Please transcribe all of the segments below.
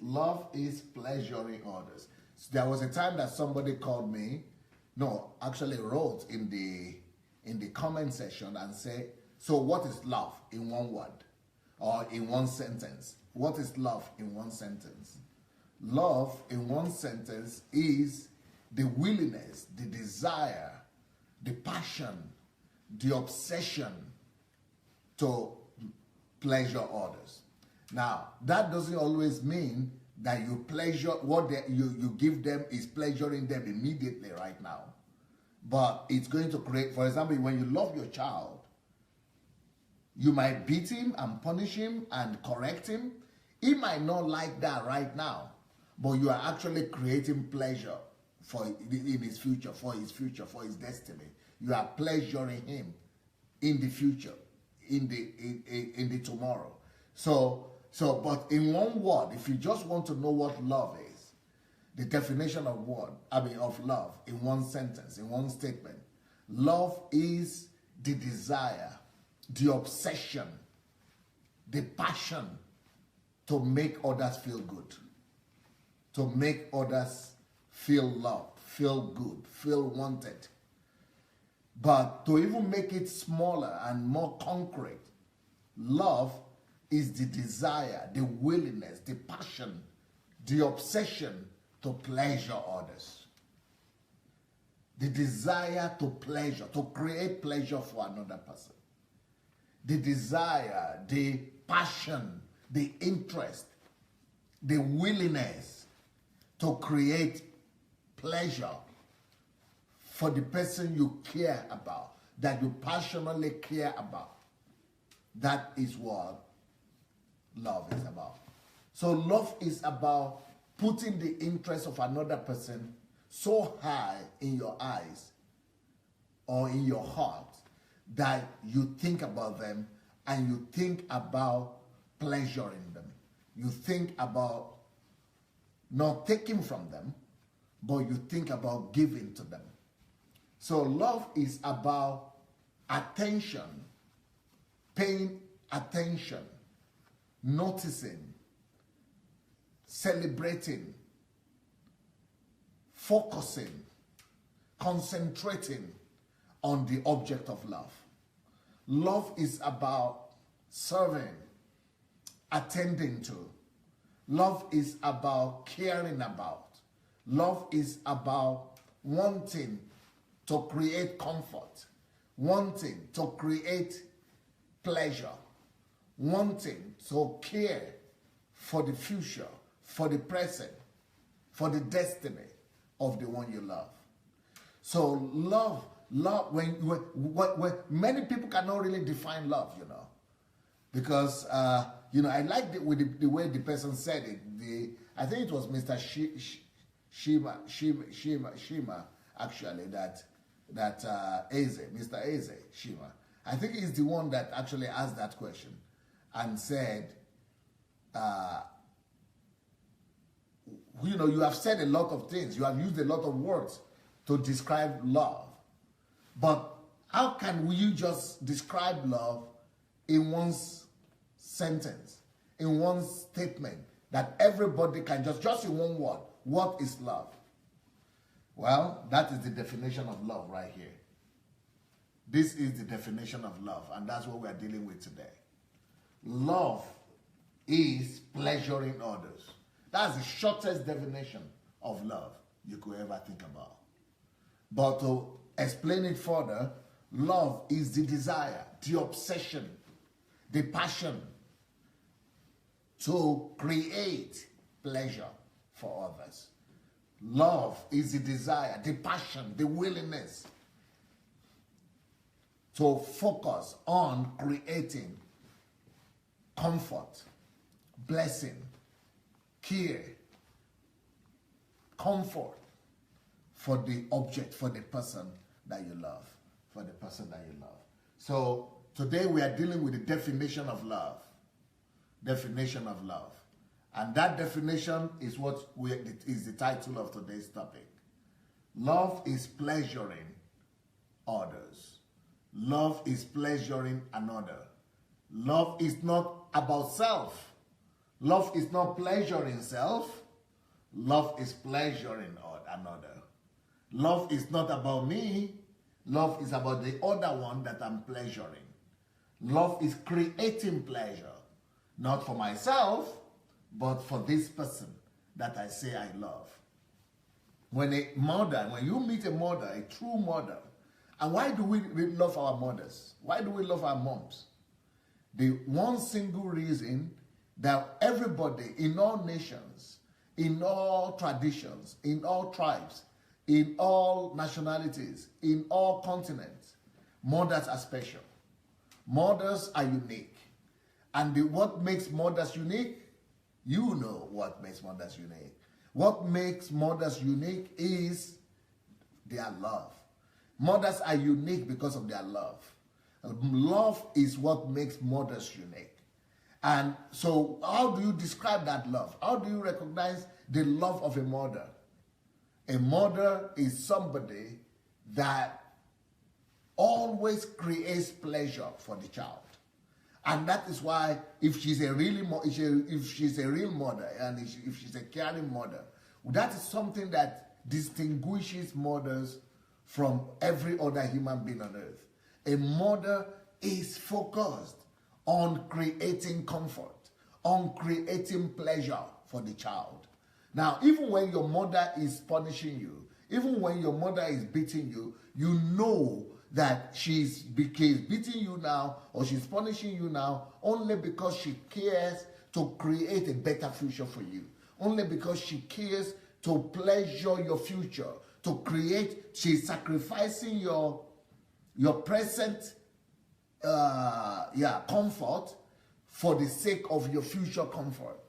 Love is pleasuring others. So there was a time that somebody called me, no, actually wrote in the comment section and said, so what is love in one word or in one sentence? What is love in one sentence? Love in one sentence is the willingness, the desire, the passion, the obsession to pleasure others. Now, that doesn't always mean that you pleasure, what you give them is pleasuring them immediately right now. But it's going to create, for example, when you love your child, you might beat him and punish him and correct him. He might not like that right now, but you are actually creating pleasure in his future, for his destiny. You are pleasuring him in the future, in the tomorrow. But in one word, if you just want to know what love is, the definition of love in one sentence, in one statement, love is the desire, the obsession, the passion to make others feel good, to make others feel loved, feel good, feel wanted. But to even make it smaller and more concrete, love is the desire, the willingness, the passion, the obsession to pleasure others. The desire to pleasure, to create pleasure for another person. The desire, the passion, the interest, the willingness to create pleasure for the person you care about, that you passionately care about. That is what love is about. So love is about putting the interest of another person so high in your eyes or in your heart that you think about them and you think about pleasuring them. You think about not taking from them, but you think about giving to them. So love is about attention, paying attention, noticing, celebrating, focusing, concentrating on the object of love. Love is about serving, attending to. Love is about caring about. Love is about wanting to create comfort, wanting to create pleasure, wanting to care for the future, for the present, for the destiny of the one you love. So love, when many people cannot really define love, because, I like the way the person said it. I think it was Mr. Shima, actually, Mr. Eze Shima. I think he's the one that actually asked that question and said, you have said a lot of things. You have used a lot of words to describe love. But how can you just describe love in one sentence, in one statement, that everybody can just in one word? What is love? Well, that is the definition of love right here. This is the definition of love, and that's what we are dealing with today. Love is pleasuring others. That's the shortest definition of love you could ever think about. But to explain it further, love is the desire, the obsession, the passion to create pleasure for others. Love is the desire, the passion, the willingness to focus on creating comfort, blessing, care, comfort for the object, for the person that you love, So today we are dealing with the definition of love. And that definition is what is the title of today's topic. Love is pleasuring others. Love is pleasuring another. Love is not about self. Love is not pleasure in self. Love is pleasure in another. Love is not about me. Love is about the other one that I'm pleasuring. Love is creating pleasure, not for myself, but for this person that I say I love. When you meet a mother, a true mother, and why do we love our mothers? Why do we love our moms? The one single reason that everybody in all nations, in all traditions, in all tribes, in all nationalities, in all continents, mothers are special. Mothers are unique. And what makes mothers unique? You know what makes mothers unique. What makes mothers unique is their love. Mothers are unique because of their love. Love is what makes mothers unique. And so how do you describe that love? How do you recognize the love of a mother? A mother is somebody that always creates pleasure for the child. And that is why if she's a real mother and if she's a caring mother, that is something that distinguishes mothers from every other human being on earth. A mother is focused on creating comfort, on creating pleasure for the child. Now, even when your mother is punishing you, even when your mother is beating you, you know that she's beating you now or she's punishing you now only because she cares to create a better future for you. Only because she cares to pleasure your future, to create, she's sacrificing your present comfort for the sake of your future comfort.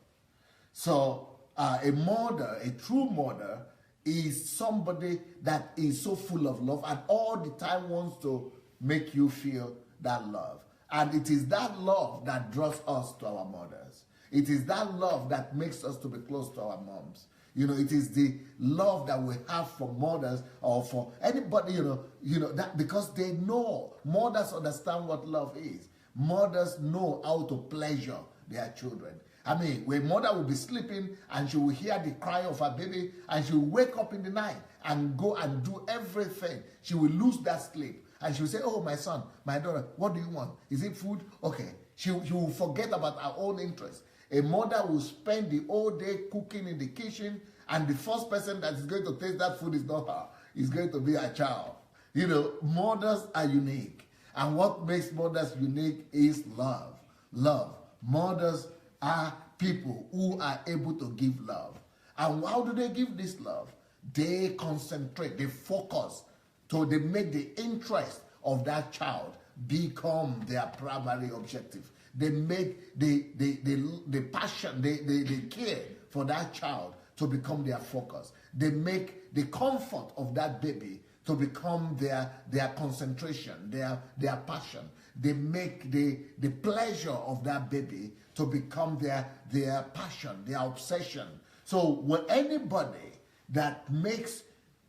So a mother, a true mother, is somebody that is so full of love and all the time wants to make you feel that love. And it is that love that draws us to our mothers. It is that love that makes us to be close to our moms. You know, it is the love that we have for mothers or for anybody, that because they know, mothers understand what love is. Mothers know how to pleasure their children. I mean, when mother will be sleeping and she will hear the cry of her baby and she will wake up in the night and go and do everything. She will lose that sleep and she will say, oh, my son, my daughter, what do you want? Is it food? Okay. She will forget about her own interest. A mother will spend the whole day cooking in the kitchen and the first person that is going to taste that food is not her. It's going to be her child. You know, mothers are unique. And what makes mothers unique is love. Love. Mothers are people who are able to give love. And how do they give this love? They concentrate, they focus, so they make the interest of that child become their primary objective. They make the passion, they care for that child to become their focus. They make the comfort of that baby to become their concentration, their passion. They make the pleasure of that baby to become their passion, their obsession. So when anybody that makes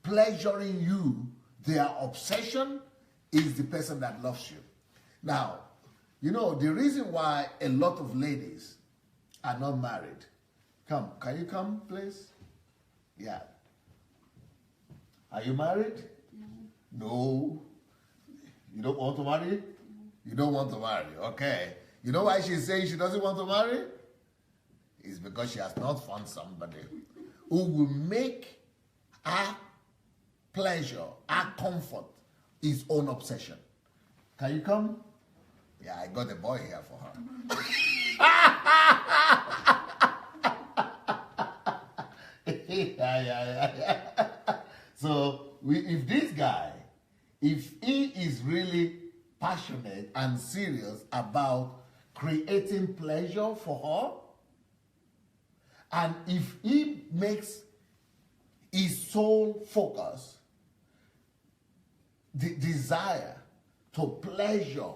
pleasuring you their obsession is the person that loves you. Now, you know, the reason why a lot of ladies are not married. Come, can you come, please? Yeah. Are you married? No. You don't want to marry? You don't want to marry, okay. You know why she's saying she doesn't want to marry? It's because she has not found somebody who will make her pleasure, her comfort, his own obsession. Can you come? Yeah, I got a boy here for her. yeah. So, if this guy, if he is really passionate and serious about creating pleasure for her, and if he makes his sole focus the desire to pleasure,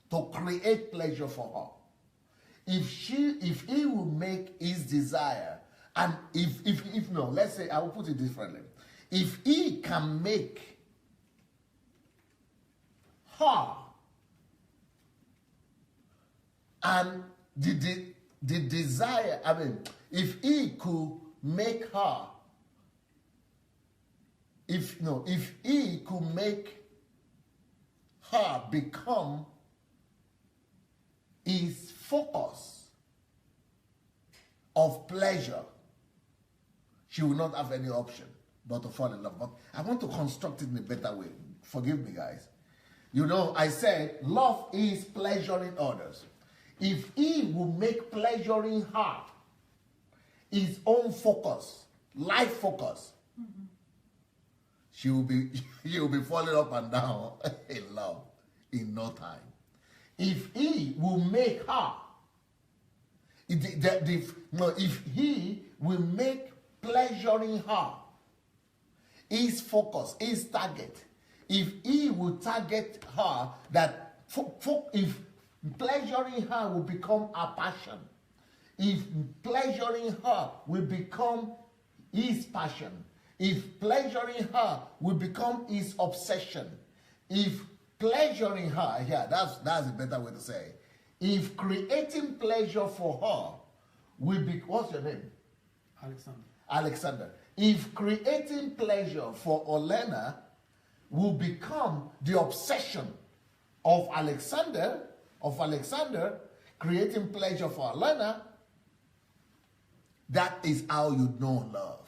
to create pleasure for her, if he will make his desire, and if no, let's say, I will put it differently, if he can make her and the desire, I mean, if he could make her, if he could make her become his focus of pleasure, she will not have any option but to fall in love. But I want to construct it in a better way. Forgive me, guys. You know, I said love is pleasuring others. If he will make pleasuring her his own focus, life focus, she will be falling up and down in love in no time. If he will make her, if he will make pleasuring her his focus, his target, if he will target her, that if pleasuring her will become a passion, if pleasuring her will become his passion, if pleasuring her will become his obsession, if pleasuring her, yeah, that's a better way to say it. If creating pleasure for her will be, what's your name? Alexander. If creating pleasure for Olena will become the obsession of Alexander, creating pleasure for Olena, that is how you know love.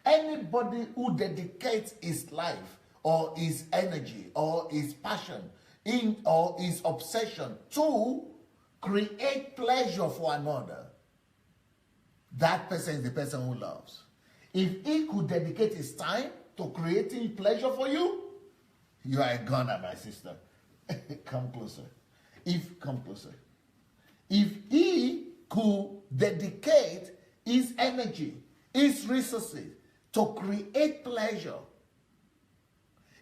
Anybody who dedicates his life or his energy or his passion or his obsession to create pleasure for another, that person is the person who loves. If he could dedicate his time to creating pleasure for you, you are a gunner, my sister. Come closer. Come closer. If he could dedicate his energy, his resources to create pleasure,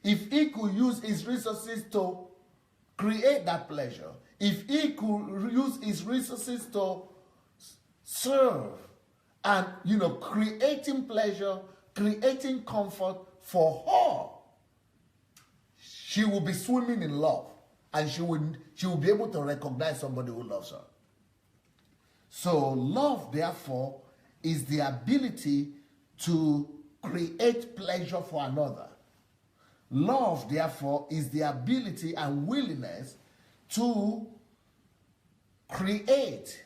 if he could use his resources to create that pleasure, if he could use his resources to serve and, creating pleasure, creating comfort for her, she will be swimming in love, and she will be able to recognize somebody who loves her. So love, therefore, is the ability to create pleasure for another. Love, therefore, is the ability and willingness to create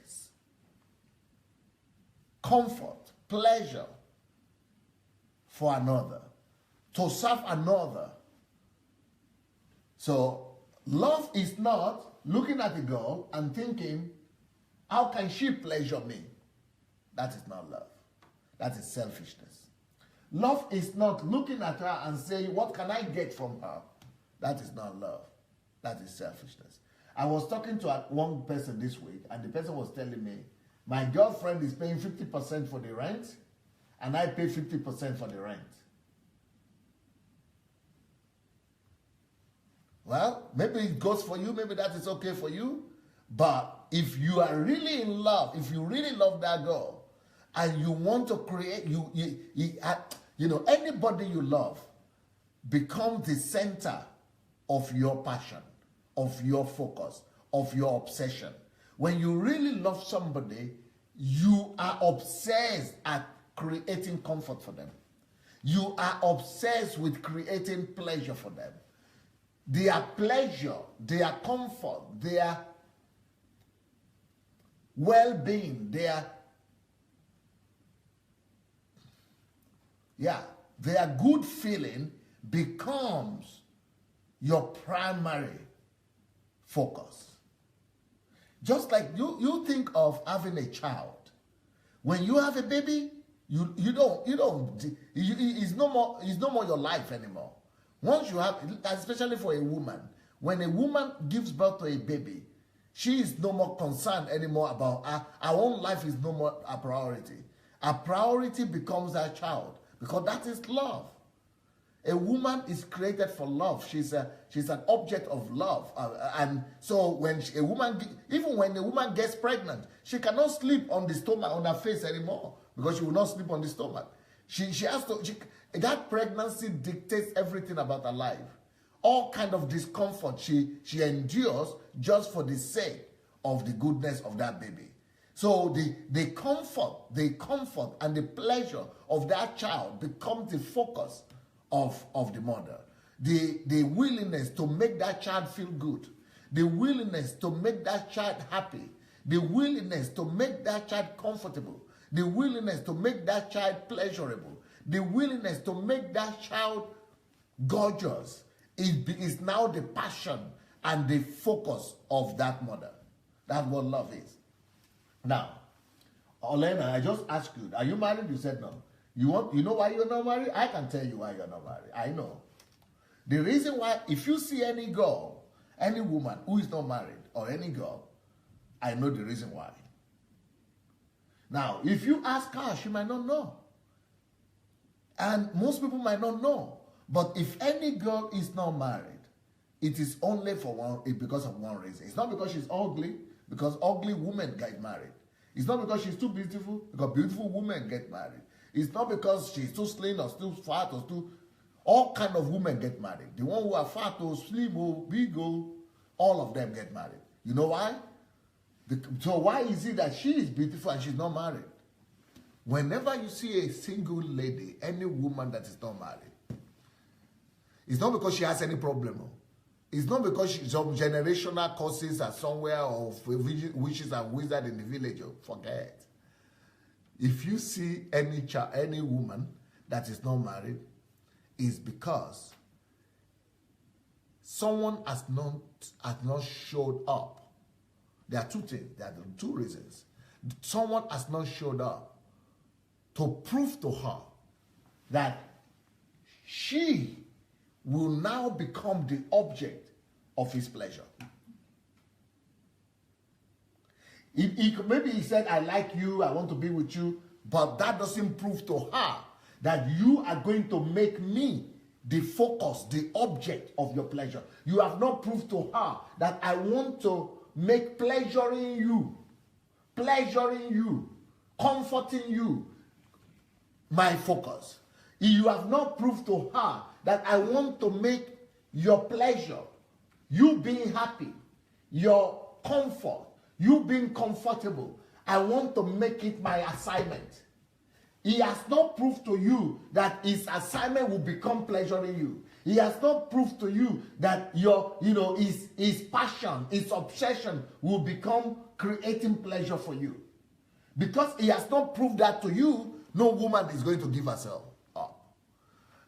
comfort, pleasure for another, to serve another. So love is not looking at a girl and thinking, how can she pleasure me? That is not love. That is selfishness. Love is not looking at her and saying, what can I get from her? That is not love. That is selfishness. I was talking to one person this week, and the person was telling me, my girlfriend is paying 50% for the rent, and I pay 50% for the rent. Well, maybe it goes for you, maybe that is okay for you, but if you are really in love, if you really love that girl, and you want to create, anybody you love becomes the center of your passion, of your focus, of your obsession. When you really love somebody, you are obsessed at creating comfort for them. You are obsessed with creating pleasure for them. Their pleasure, their comfort, their well-being, their good feeling becomes your primary focus. Just like you think of having a child. When you have a baby, it's no more your life anymore. Once you have, especially for a woman, when a woman gives birth to a baby, she is no more concerned anymore about her own life is no more a priority. A priority becomes her child, because that is love. A woman is created for love. She's an object of love, and so when even when a woman gets pregnant, she cannot sleep on the stomach, on her face anymore, because she will not sleep on the stomach. She has to. That pregnancy dictates everything about her life. All kind of discomfort she endures just for the sake of the goodness of that baby. So the comfort and the pleasure of that child becomes the focus of the mother. The willingness to make that child feel good, the willingness to make that child happy, the willingness to make that child comfortable, the willingness to make that child pleasurable, the willingness to make that child gorgeous is now the passion and the focus of that mother. That's what love is. Now, Olena, I just asked you, are you married? You said no. You know why you're not married? I can tell you why you're not married. I know. The reason why, if you see any girl, any woman who is not married, or any girl, I know the reason why. Now, if you ask her, she might not know. And most people might not know. But if any girl is not married, it is only because of one reason. It's not because she's ugly, because ugly women get married. It's not because she's too beautiful, because beautiful women get married. It's not because she's too slim or too fat or too... All kind of women get married. The one who are fat or slim or big or... all of them get married. You know why? So why is it that she is beautiful and she's not married? Whenever you see a single lady, any woman that is not married, it's not because she has any problem. It's not because some generational curses are somewhere or witches and wizards in the village. Forget. If you see any woman that is not married, it's because someone has not showed up. There are two things. There are two reasons. Someone has not showed up to prove to her that she will now become the object of his pleasure. Maybe he said, I like you, I want to be with you, but that doesn't prove to her that you are going to make me the focus, the object of your pleasure. You have not proved to her that I want to make pleasuring you, comforting you, my focus. You have not proved to her that I want to make your pleasure, you being happy, your comfort, you being comfortable, I want to make it my assignment. He has not proved to you that his assignment will become pleasuring you. He has not proved to you that his passion, his obsession will become creating pleasure for you. Because he has not proved that to you, no woman is going to give herself up.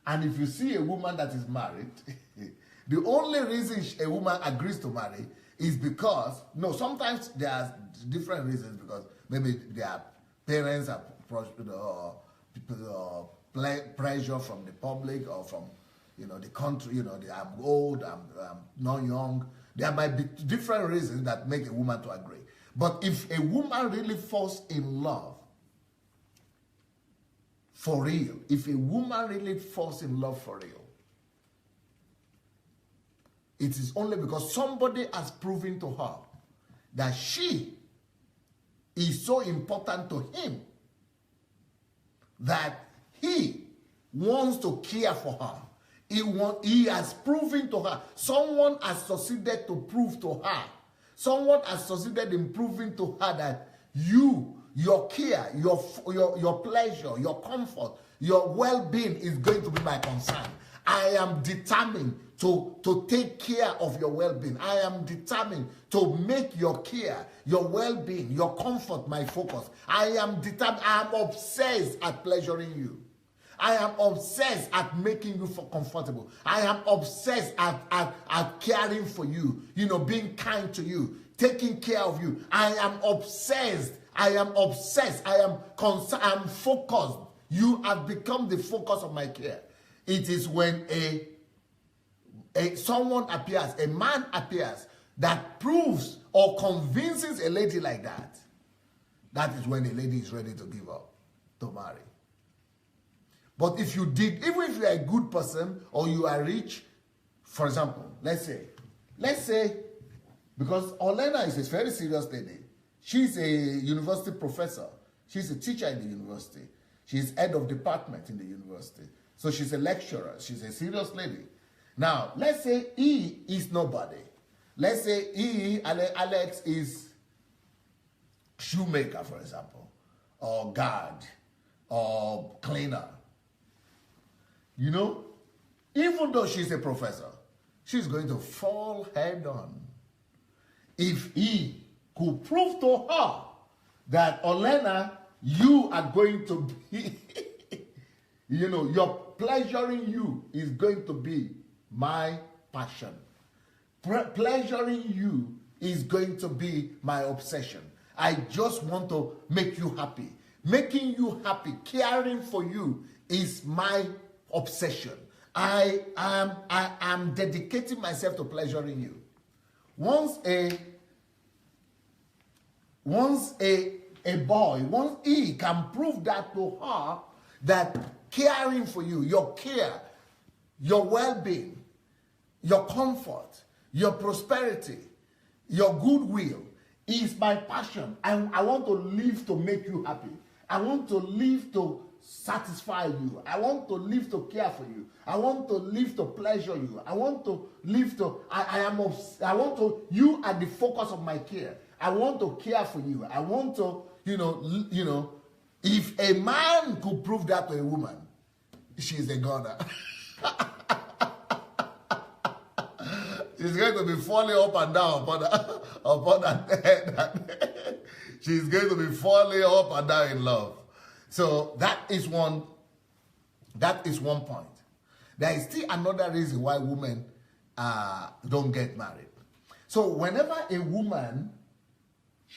And if you see a woman that is married, the only reason a woman agrees to marry is because, sometimes there are different reasons, because maybe their parents are pressure from the public or from the country, I'm old, I'm not young. There might be different reasons that make a woman to agree. But if a woman really falls in love for real, if a woman really falls in love for real, it is only because somebody has proven to her that she is so important to him that he wants to care for her. He has proven to her. Someone has succeeded to prove to her. Someone has succeeded in proving to her that your care, your pleasure, your comfort, your well-being is going to be my concern. I am determined to take care of your well-being. I am determined to make your care, your well-being, your comfort my focus. I am determined. I am obsessed at pleasuring you. I am obsessed at making you comfortable. I am obsessed at caring for you, being kind to you, taking care of you. I am obsessed. I am obsessed. I am concerned. I am focused. You have become the focus of my care. It is when someone appears, a man appears, that proves or convinces a lady like that. That is when a lady is ready to give up, to marry. But if you did, even if you are a good person or you are rich, for example, let's say, because Olena is a very serious lady. She's a university professor. She's a teacher in the university. She's head of department in the university. So she's a lecturer. She's a serious lady. Now, let's say he is nobody. Let's say Alex is shoemaker, for example, or guard, or cleaner. You know, even though she's a professor, she's going to fall head on. If he could prove to her that, Olena, you are going to be, you know, your pleasuring you is going to be my passion. Pleasuring you is going to be my obsession. I just want to make you happy. Making you happy, caring for you is my obsession. I am dedicating myself to pleasuring you. Once a boy, once he can prove that to her, that caring for you, your care, your well-being, your comfort, your prosperity, your goodwill is my passion. I want to live to make you happy. I want to live to satisfy you. I want to live to care for you. I want to live to pleasure you. I want to live to, you are the focus of my care. I want to care for you. I want to, if a man could prove that to a woman, she's a goner. She's going to be falling up and down upon that head. She's going to be falling up and down in love. So that is one point. There is still another reason why women don't get married. So whenever a woman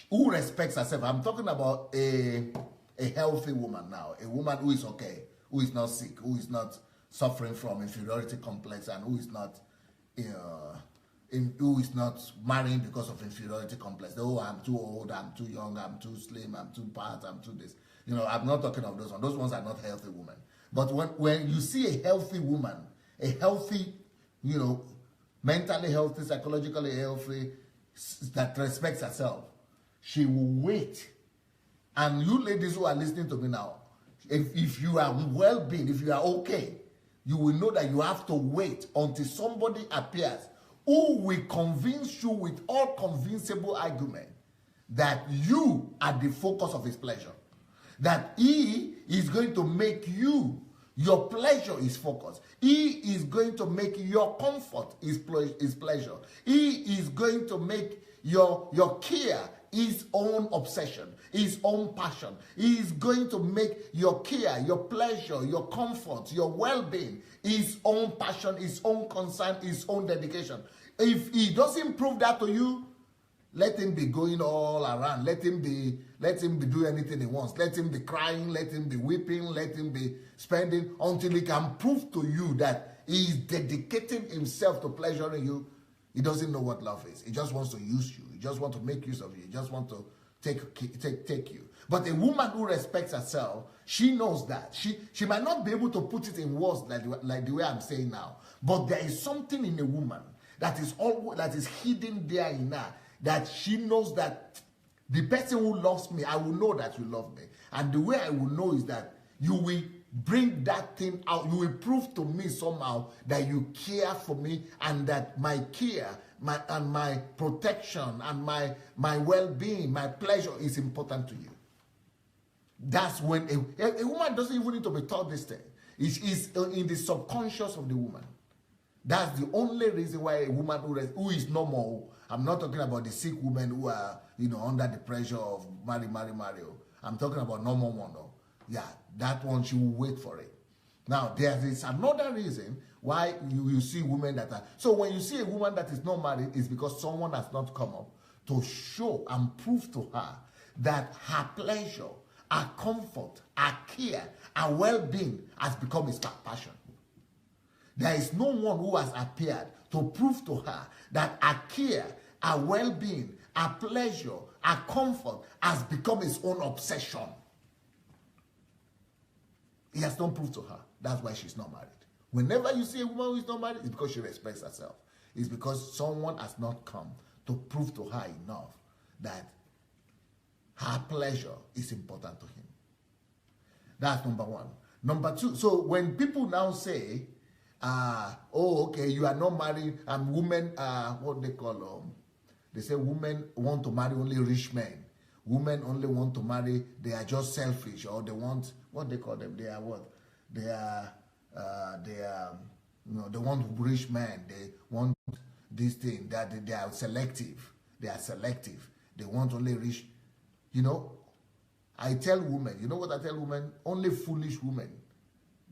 who respects herself, I'm talking about a healthy woman now, a woman who is okay, who is not sick, who is not suffering from inferiority complex, and who is not who is not marrying because of inferiority complex. Oh, I'm too old, I'm too young, I'm too slim, I'm too fat, I'm too this. I'm not talking of those ones. Those ones are not healthy women. But when you see a healthy woman, a healthy, mentally healthy, psychologically healthy, that respects herself, she will wait. And you ladies who are listening to me now, if you are well-being, if you are okay, you will know that you have to wait until somebody appears who will convince you with all convincible argument that you are the focus of his pleasure. That he is going to make you, your pleasure is focus. He is going to make your comfort his pleasure. He is going to make your care his own obsession, his own passion. He is going to make your care, your pleasure, your comfort, your well-being his own passion, his own concern, his own dedication. If he doesn't prove that to you, let him be going all around. Let him be doing anything he wants. Let him be crying. Let him be weeping. Let him be spending until he can prove to you that he is dedicating himself to pleasuring you. He doesn't know what love is. He just wants to use you. He just wants to make use of you. He just wants to take you. But a woman who respects herself, she knows that. She might not be able to put it in words like the way I'm saying now. But there is something in a woman that is hidden there in her, that she knows that the person who loves me, I will know that you love me. And the way I will know is that you will bring that thing out. You will prove to me somehow that you care for me, and that my care, my protection, and my well-being, my pleasure is important to you. That's when a woman doesn't even need to be taught this thing. It's in the subconscious of the woman. That's the only reason why a woman who is normal, I'm not talking about the sick women who are, under the pressure of marry. I'm talking about normal one. Yeah, that one, she will wait for it. Now, there is another reason why you see women that are... So when you see a woman that is not married, it's because someone has not come up to show and prove to her that her pleasure, her comfort, her care, her well-being has become his passion. There is no one who has appeared to prove to her that her care, her well-being, her pleasure, her comfort has become his own obsession. He has not proved to her. That's why she's not married. Whenever you see a woman who is not married, it's because she respects herself. It's because someone has not come to prove to her enough that her pleasure is important to him. That's number one. Number two, so when people now say, oh, okay, you are not married, and women, what they call, they say women want to marry only rich men. Women only want to marry, they are just selfish, or they want, what they call them, they are what? They are, they want rich men, they want this thing, that they are selective. They are selective. They want only rich, I tell women, you know what I tell women? Only foolish women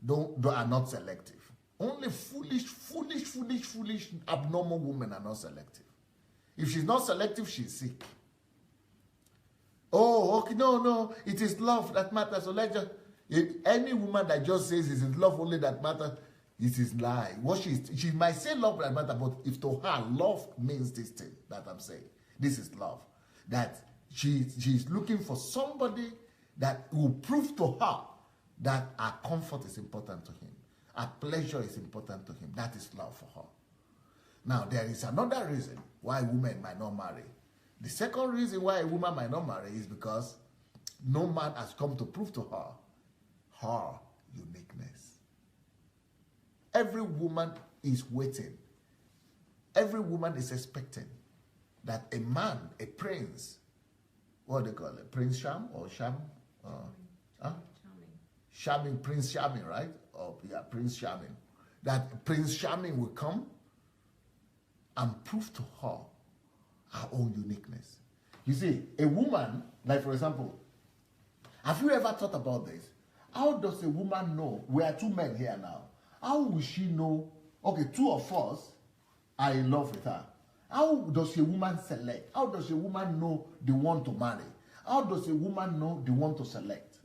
are not selective. Only foolish, abnormal women are not selective. If she's not selective, she's sick. Oh, okay, no, it is love that matters. So let's just, any woman that just says it is love only that matters, it is lie. What she might say love that matters, but if to her love means this thing that I'm saying, this is love. That she's looking for somebody that will prove to her that her comfort is important to him, her pleasure is important to him. That is love for her. Now, there is another reason why women might not marry. The second reason why a woman might not marry is because no man has come to prove to her uniqueness. Every woman is waiting. Every woman is expecting that a man, a prince, what do they call it? Prince Sham or Sham? Charming, Prince Charming, right? Oh, yeah, Prince Charming. That Prince Charming will come and prove to her own uniqueness. You see, a woman, like for example, have you ever thought about this? How does a woman know? We are two men here now. How will she know? Okay, two of us are in love with her. How does a woman select? How does a woman know the one to marry? How does a woman know the one to select?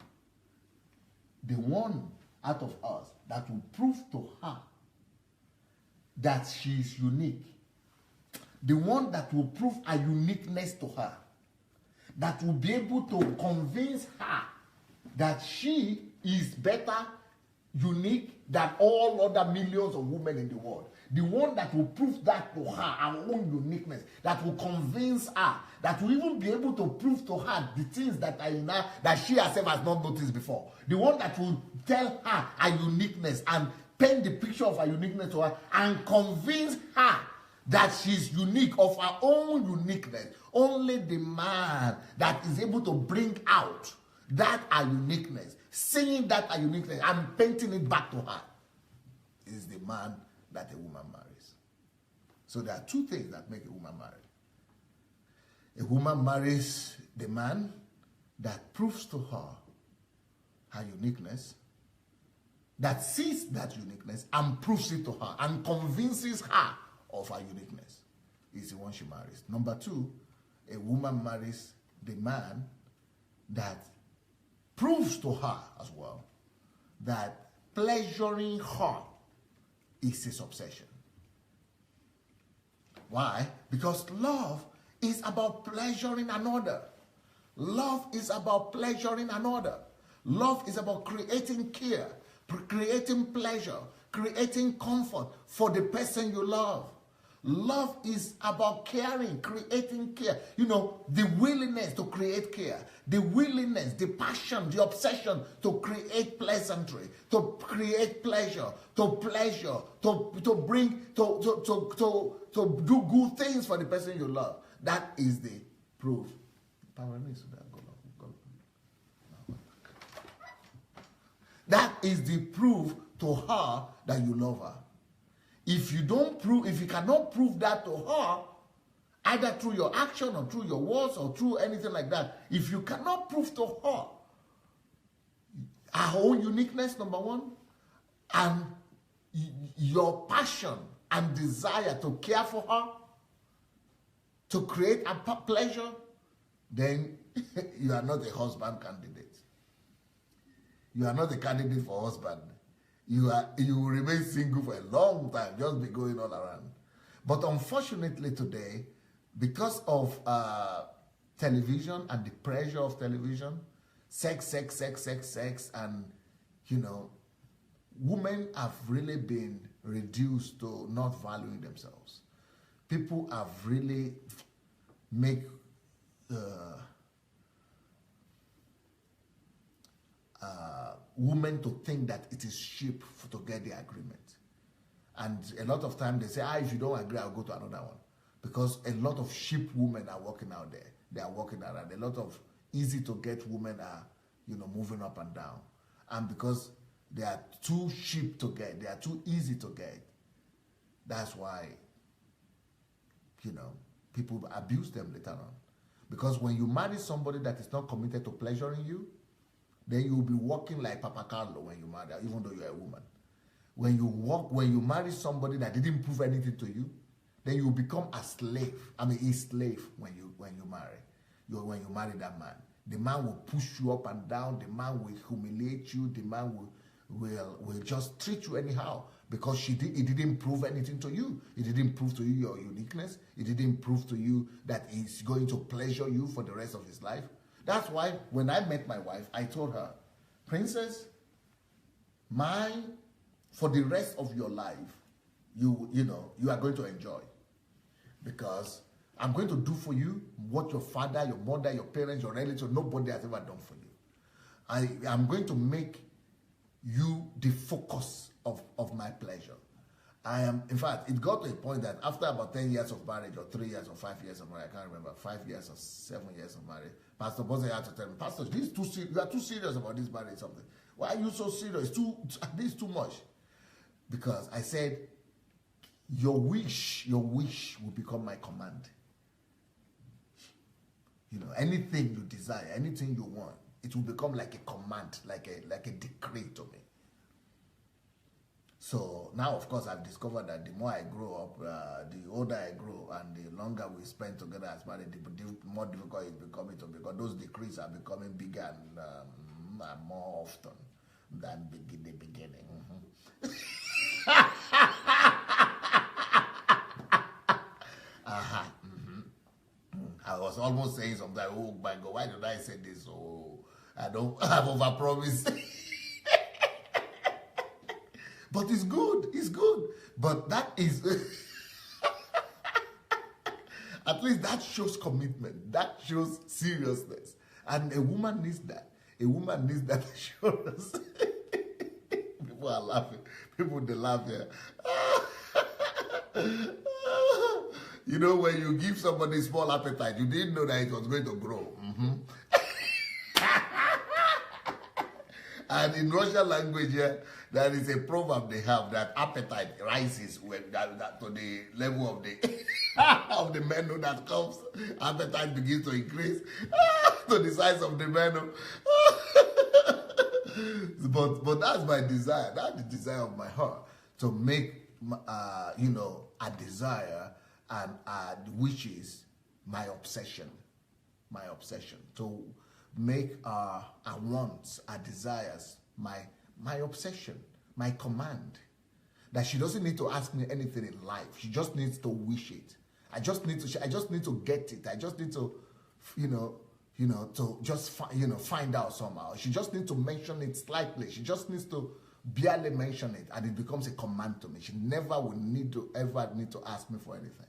The one out of us that will prove to her that she is unique. The one that will prove a uniqueness to her. That will be able to convince her that she is better, unique than all other millions of women in the world. The one that will prove that to her, her own uniqueness, that will convince her, that will even be able to prove to her the things that are in her that she herself has not noticed before. The one that will tell her her uniqueness and paint the picture of her uniqueness to her and convince her that she's unique, of her own uniqueness. Only the man that is able to bring out that her uniqueness, seeing that her uniqueness and painting it back to her, is the man that a woman marries. So there are two things that make a woman marry. A woman marries the man that proves to her her uniqueness, that sees that uniqueness and proves it to her and convinces her of her uniqueness, is the one she marries. Number two, a woman marries the man that proves to her as well that pleasuring her is his obsession. Why? Because love is about pleasuring another. Love is about pleasuring another. Love is about creating care, creating pleasure, creating comfort for the person you love. Love is about caring, creating care. You know, the willingness to create care, the willingness, the passion, the obsession to create pleasantry, to create pleasure, to do good things for the person you love. That is the proof. That is the proof to her that you love her. If you cannot prove that to her, either through your action or through your words or through anything like that, if you cannot prove to her her own uniqueness, number one, and your passion and desire to care for her, to create a pleasure, then you are not a husband candidate. You are not a candidate for husband. You will remain single for a long time, just be going all around. But unfortunately today, because of television and the pressure of television, sex, and, women have really been reduced to not valuing themselves. People have really make women to think that it is cheap to get the agreement. And a lot of time they say, if you don't agree, I'll go to another one. Because a lot of cheap women are working out there. They are working around. A lot of easy to get women are, moving up and down. And because they are too cheap to get, they are too easy to get, that's why, people abuse them later on. Because when you marry somebody that is not committed to pleasuring you, then you'll be walking like Papa Carlo when you marry, even though you're a woman. When you marry somebody that didn't prove anything to you, then you become a slave. I mean, a slave when you marry. When you marry that man. The man will push you up and down. The man will humiliate you. The man will just treat you anyhow because he didn't prove anything to you. He didn't prove to you your uniqueness. He didn't prove to you that he's going to pleasure you for the rest of his life. That's why when I met my wife, I told her, Princess, for the rest of your life, you are going to enjoy. Because I'm going to do for you what your father, your mother, your parents, your relatives, nobody has ever done for you. I'm going to make you the focus of my pleasure. In fact, it got to a point that after about 10 years of marriage, or 3 years, or 5 years of marriage, I can't remember, 5 years or 7 years of marriage, Pastor Bose had to tell me, Pastor, you are too serious about this marriage, something. Why are you so serious? This is too much. Because I said, your wish will become my command. Anything you desire, anything you want, it will become like a command, like a decree to me. So now, of course, I've discovered that the more I grow up, the older I grow, and the longer we spend together as married, the more difficult it's becoming to, because those decrees are becoming bigger and more often than the beginning. I was almost saying something, oh my God, why did I say this? Oh, I've overpromised. But it's good. But that is, at least that shows commitment. That shows seriousness. And a woman needs that. A woman needs that assurance. People are laughing. They laugh here. When you give somebody small appetite, you didn't know that it was going to grow. And in Russian language, there is a proverb they have that appetite rises to the level of the of the menu that comes. Appetite begins to increase to the size of the menu. But that's my desire. That's the desire of my heart, to make a desire and which is my obsession. To make our wants, our desires, my obsession, my command. That she doesn't need to ask me anything in life. She just needs to wish it. I just need to get it. I just need to, to just find out somehow. She just needs to mention it slightly. She just needs to barely mention it, and it becomes a command to me. She never will ever need to ask me for anything.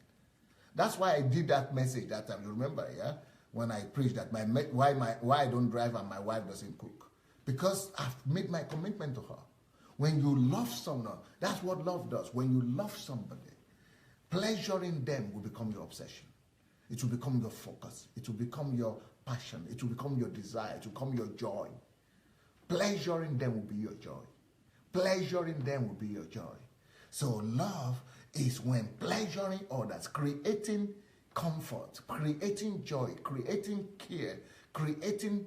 That's why I did that message that time. You remember, yeah? When I preached that why I don't drive and my wife doesn't cook. Because I've made my commitment to her. When you love someone, that's what love does. When you love somebody, pleasuring them will become your obsession. It will become your focus. It will become your passion. It will become your desire. It will become your joy. Pleasuring them will be your joy. Pleasuring them will be your joy. So love is when pleasuring others, creating comfort, creating joy, creating care, creating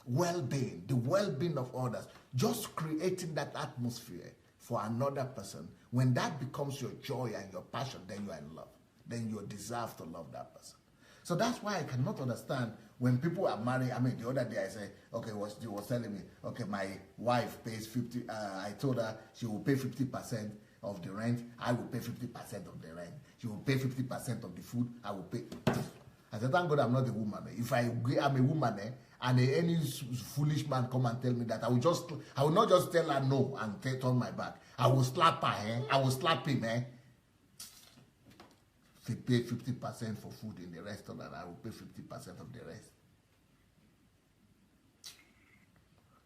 well-being, the well-being of others, just creating that atmosphere for another person. When that becomes your joy and your passion, then you are in love. Then you deserve to love that person. So that's why I cannot understand when people are married. I mean, the other day I said, okay, she was telling me, okay, my wife pays 50, I told her she will pay 50% of the rent, I will pay 50% of the rent. She will pay 50% of the food, I will pay. I said, thank God I'm not a woman. If I'm a woman, and any foolish man come and tell me that, I will not just tell her no and turn my back. I will slap her, I will slap him. If he pay 50% for food in the restaurant, I will pay 50% of the rest.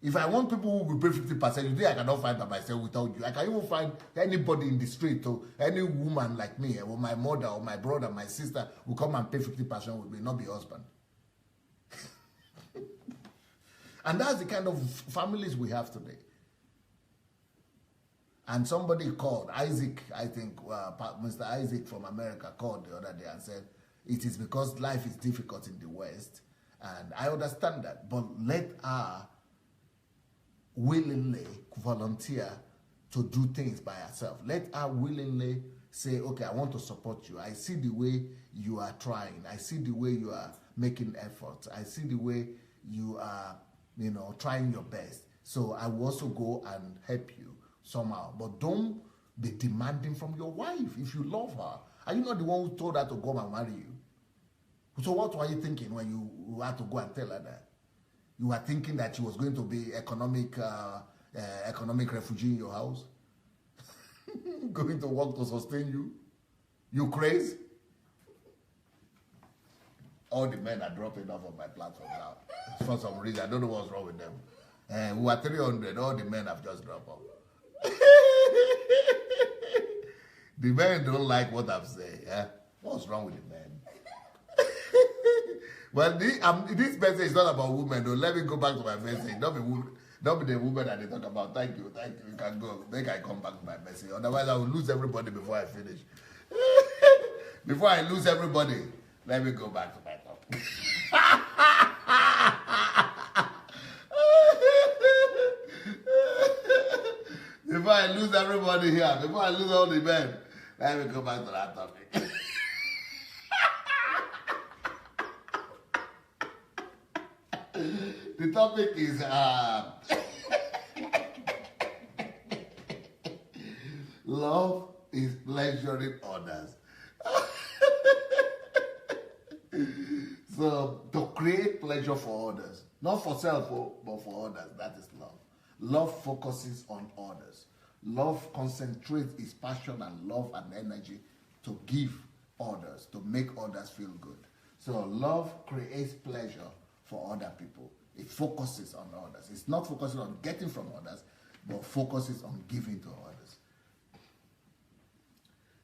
If I want people who will pay 50%, you think I cannot find by myself without you? I can even find anybody in the street, or any woman like me, or my mother, or my brother, my sister, who come and pay 50% with me, not be husband. And that's the kind of families we have today. And somebody called, Isaac, I think, Mr. Isaac from America called the other day and said, it is because life is difficult in the West. And I understand that. But let her willingly volunteer to do things by herself. Let her willingly say, okay, I want to support you. I see the way you are trying. I see the way you are making efforts. I see the way you are, trying your best. So I will also go and help you somehow. But don't be demanding from your wife if you love her. Are you not the one who told her to go and marry you? So what were you thinking when you had to go and tell her that? You were thinking that she was going to be economic refugee in your house? Going to work to sustain you? You crazy? All the men are dropping off of my platform now. For some reason, I don't know what's wrong with them. We were 300, all the men have just dropped off. The men don't like what I'm saying. What's wrong with the men? Well, this message is not about women, though. Let me go back to my message. Don't be the woman that they talk about. Thank you. You can go. Make I come back to my message. Otherwise, I will lose everybody before I finish. Before I lose everybody, let me go back to my topic. Before I lose everybody here, before I lose all the men, let me go back to that topic. The topic is love is pleasuring others. So to create pleasure for others, not for self, but for others, that is love. Love focuses on others. Love concentrates its passion and love and energy to give others, to make others feel good. So love creates pleasure for other people. It focuses on others. It's not focusing on getting from others, but focuses on giving to others.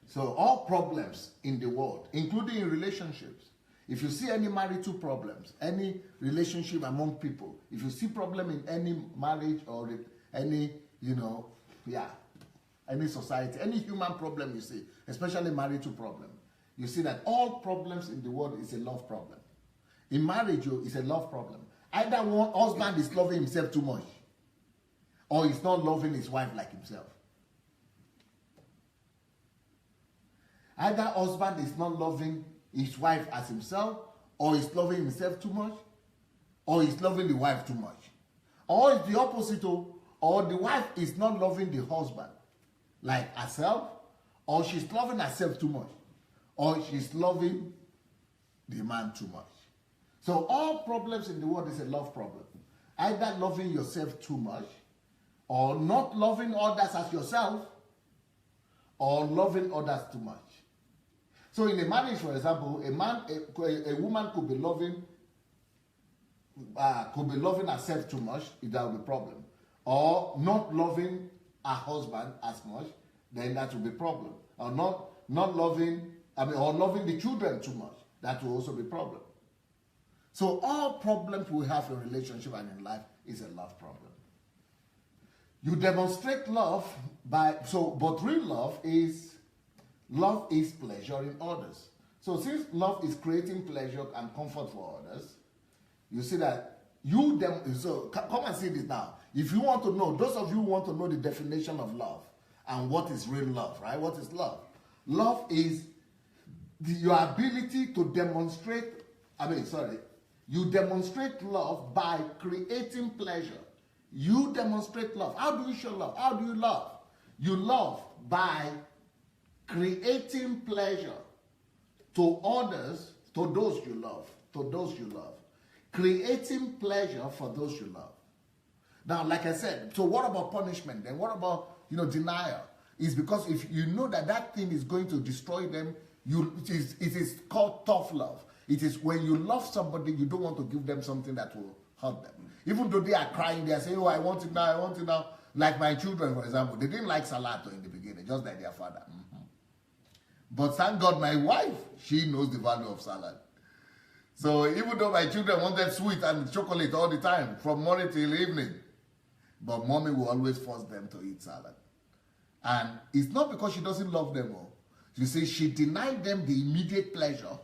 So all problems in the world, including in relationships, if you see any marital problems, any relationship among people, if you see problem in any marriage or any, any society, any human problem you see, especially marital problem, you see that all problems in the world is a love problem. In marriage, it's a love problem. Either one husband is loving himself too much, or he's not loving his wife like himself. Either husband is not loving his wife as himself, or he's loving himself too much, or he's loving the wife too much. Or it's the opposite, or the wife is not loving the husband like herself, or she's loving herself too much, or she's loving the man too much. So all problems in the world is a love problem. Either loving yourself too much, or not loving others as yourself, or loving others too much. So in a marriage, for example, a woman could be loving herself too much, that will be a problem. Or not loving her husband as much, then that will be a problem. Or not loving, or loving the children too much, that will also be a problem. So all problems we have in relationship and in life is a love problem. You demonstrate love but real love is pleasure in others. So since love is creating pleasure and comfort for others, you see that so come and see this now. If you want to know, those of you who want to know the definition of love and what is real love, right? What is love? Love is your ability to demonstrate, you demonstrate love by creating pleasure. You demonstrate love. How do you show love? How do you love? You love by creating pleasure to others, to those you love. Creating pleasure for those you love. Now, like I said, so what about punishment then? What about, denial? It's because if you know that thing is going to destroy them, it is called tough love. It is when you love somebody, you don't want to give them something that will hurt them. Even though they are crying, they are saying, oh, I want it now. Like my children, for example, they didn't like salato in the beginning, just like their father. But thank God my wife, she knows the value of salad. So even though my children wanted sweet and chocolate all the time, from morning till evening, but mommy will always force them to eat salad. And it's not because she doesn't love them all. You see, she denied them the immediate pleasure,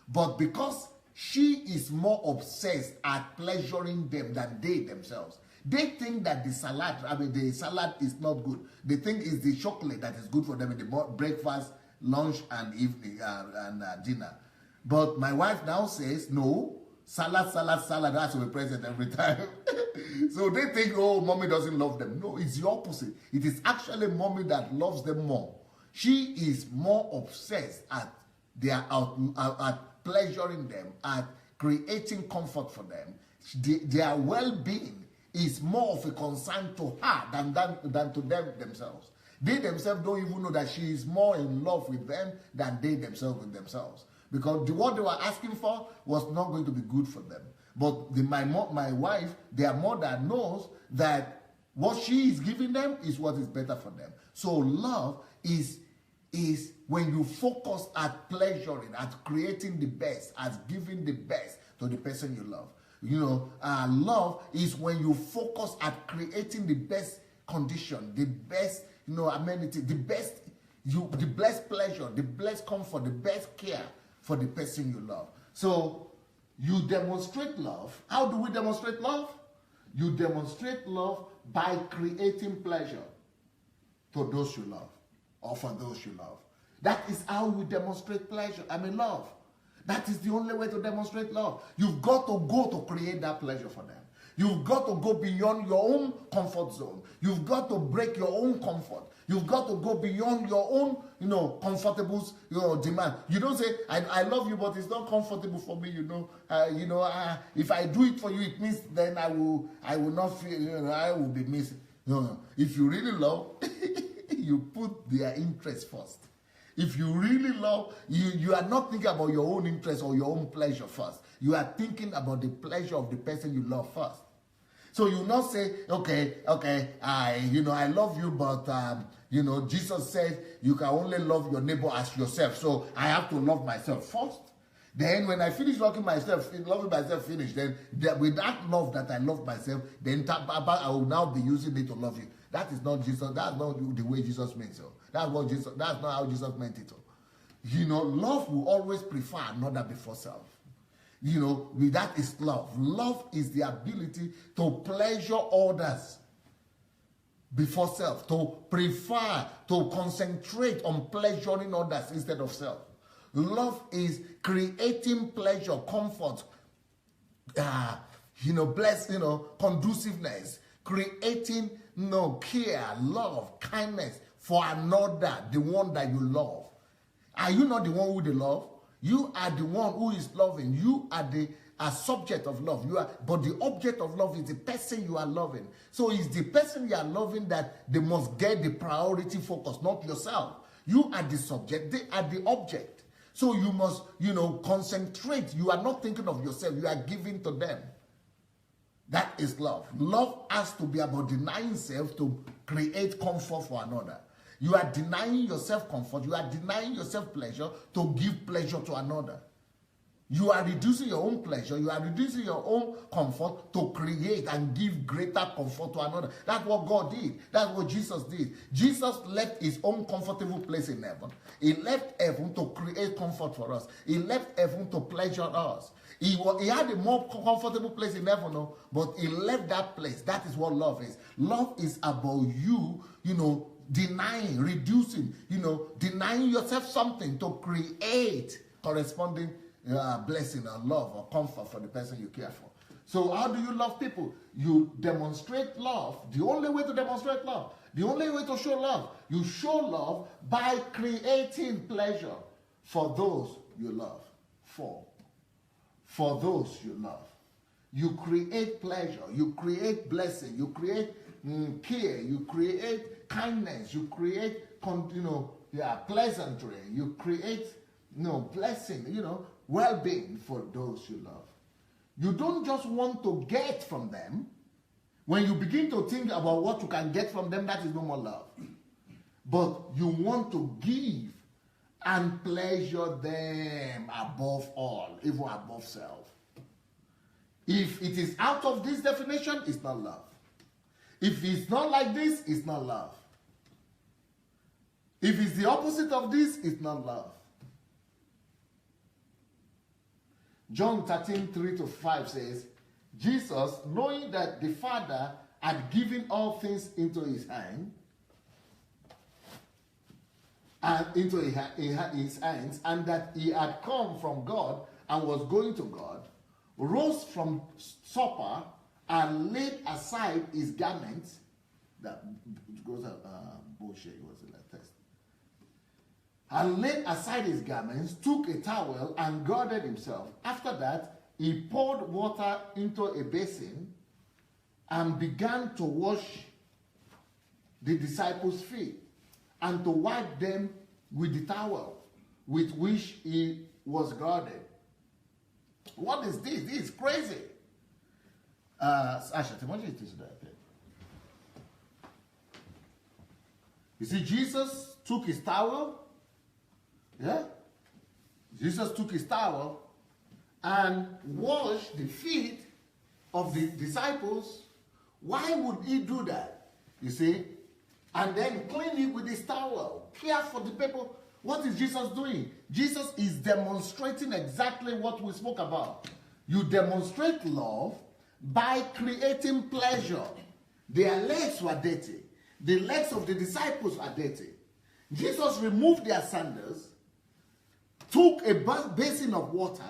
but because she is more obsessed at pleasuring them than they themselves. They think that the salad is not good. They think it's the chocolate that is good for them in the breakfast, lunch, and evening and dinner. But my wife now says, no, salad has to be present every time. So they think, oh, mommy doesn't love them. No, it's the opposite. It is actually mommy that loves them more. She is more obsessed at pleasuring them, at creating comfort for them. Their well-being is more of a concern to her than to them themselves. They themselves don't even know that she is more in love with them than they themselves with themselves. Because what they were asking for was not going to be good for them. But my wife, their mother, knows that what she is giving them is what is better for them. So love is when you focus at pleasuring, at creating the best, at giving the best to the person you love. You know, love is when you focus at creating the best condition, the best, amenity, the best pleasure, the best comfort, the best care for the person you love. So you demonstrate love. How do we demonstrate love? You demonstrate love by creating pleasure to those you love, or for those you love. That is how you demonstrate pleasure. Love. That is the only way to demonstrate love. You've got to go to create that pleasure for them. You've got to go beyond your own comfort zone. You've got to break your own comfort. You've got to go beyond your own, comfortable, demand. You don't say, I love you, but it's not comfortable for me, if I do it for you, it means then I will not feel, I will be missing. No. If you really love, you put their interest first. If you really love, you are not thinking about your own interest or your own pleasure first. You are thinking about the pleasure of the person you love first. So you not say, okay, I love you, but Jesus said you can only love your neighbor as yourself. So I have to love myself first. Then when I finish loving myself finish, then with that love that I love myself, then I will now be using it to love you. That is not Jesus. That's not the way Jesus meant it. That's not how Jesus meant it. Love will always prefer another before self. That is love. Love is the ability to pleasure others before self, to prefer, to concentrate on pleasuring others instead of self. Love is creating pleasure, comfort, conduciveness, creating care, love, kindness for another, the one that you love. Are you not the one who they love? You are the one who is loving. You are the subject of love. But the object of love is the person you are loving. So it's the person you are loving that they must get the priority focus, not yourself. You are the subject, they are the object. So you must, concentrate. You are not thinking of yourself. You are giving to them. That is love. Love has to be about denying self to create comfort for another. You are denying yourself comfort. You are denying yourself pleasure to give pleasure to another. You are reducing your own pleasure. You are reducing your own comfort to create and give greater comfort to another. That's what God did. That's what Jesus did. Jesus left his own comfortable place in heaven. He left heaven to create comfort for us. He left heaven to pleasure us. He had a more comfortable place in heaven, but he left that place. That is what love is. Love is about you, denying, reducing, denying yourself something to create corresponding blessing or love or comfort for the person you care for. So how do you love people? You demonstrate love. The only way to demonstrate love, the only way to show love, you show love by creating pleasure for those you love. For those you love. You create pleasure, you create blessing, you create care, you create kindness, you create pleasantry, you create blessing, well-being for those you love. You don't just want to get from them. When you begin to think about what you can get from them, that is no more love. But you want to give and pleasure them above all, even above self. If it is out of this definition, it's not love. If it's not like this, it's not love. If it's the opposite of this, it's not love. John 13:3-5 says, Jesus, knowing that the Father had given all things into his hand, and into his hands, and that he had come from God and was going to God, rose from supper and laid aside his garments. That goes bullshit, was it like text? And laid aside his garments, took a towel and girded himself. After that, he poured water into a basin and began to wash the disciples' feet and to wipe them with the towel with which he was girded. What is this? This is crazy. Asha, what is this? You see, Jesus took his towel. Yeah? Jesus took his towel and washed the feet of the disciples. Why would he do that? You see? And then clean it with his towel. Care for the people. What is Jesus doing? Jesus is demonstrating exactly what we spoke about. You demonstrate love by creating pleasure. Their legs were dirty. The legs of the disciples are dirty. Jesus removed their sandals, took a basin of water,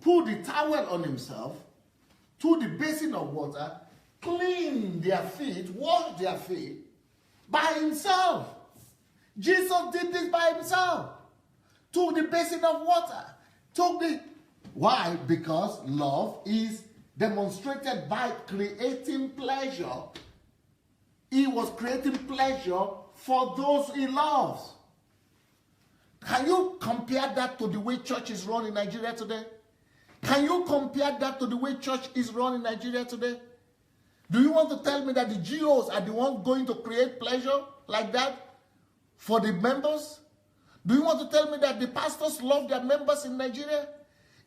put the towel on himself, took the basin of water, cleaned their feet, washed their feet by himself. Jesus did this by himself. Took the basin of water. Why? Because love is demonstrated by creating pleasure. He was creating pleasure for those he loves. Can you compare that to the way church is run in Nigeria today? Can you compare that to the way church is run in Nigeria today? Do you want to tell me that the GOs are the ones going to create pleasure like that for the members? Do you want to tell me that the pastors love their members in Nigeria?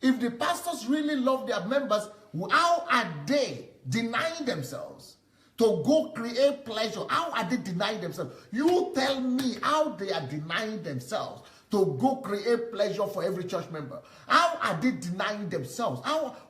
If the pastors really love their members, how are they denying themselves to go create pleasure? How are they denying themselves? You tell me how they are denying themselves to go create pleasure for every church member. How are they denying themselves?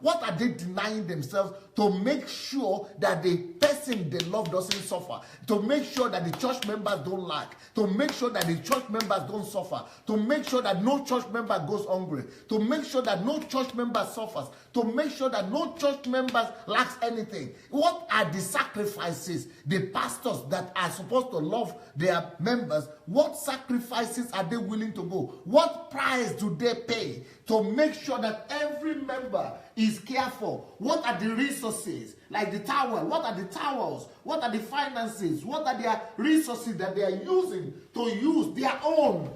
What are they denying themselves to make sure that the person they love doesn't suffer? To make sure that the church members don't lack? To make sure that the church members don't suffer? To make sure that no church member goes hungry? To make sure that no church member suffers? To make sure that no church members lacks anything? What are the sacrifices the pastors that are supposed to love their members, what sacrifices are they willing to go? What price do they pay to make sure that every member is cared for? What are the resources? Like the towel, what are the towels? What are the finances? What are their resources that they are using to use their own?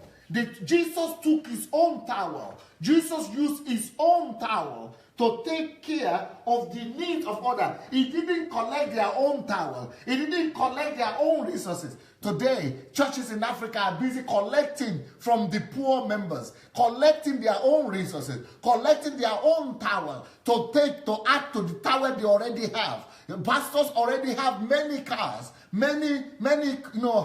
Jesus took his own towel. Jesus used his own towel to take care of the needs of others. He didn't collect their own towel. He didn't collect their own resources. Today, churches in Africa are busy collecting from the poor members, collecting their own resources, collecting their own towel to add to the towel they already have. The pastors already have many cars, many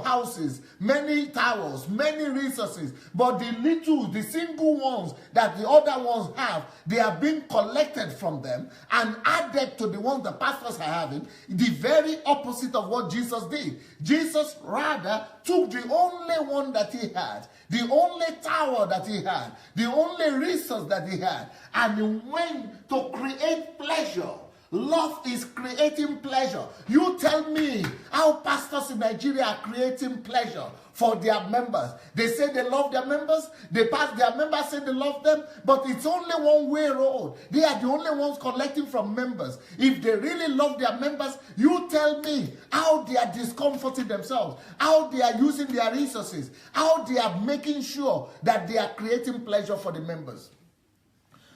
houses, many towels, many resources. But the single ones that the other ones have, they are being collected from them and added to the ones the pastors are having. The very opposite of what Jesus did. Jesus rather took the only one that he had, the only tower that he had, the only resource that he had, and he went to create pleasure. Love is creating pleasure. You tell me how pastors in Nigeria are creating pleasure for their members. They say they love their members. Their members say they love them. But it's only one way road. They are the only ones collecting from members. If they really love their members, you tell me how they are discomforting themselves, how they are using their resources, how they are making sure that they are creating pleasure for the members.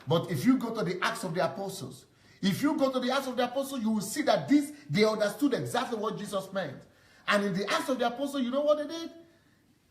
But if you go to the Acts of the Apostles, you will see that they understood exactly what Jesus meant. And in the Acts of the Apostles, you know what they did?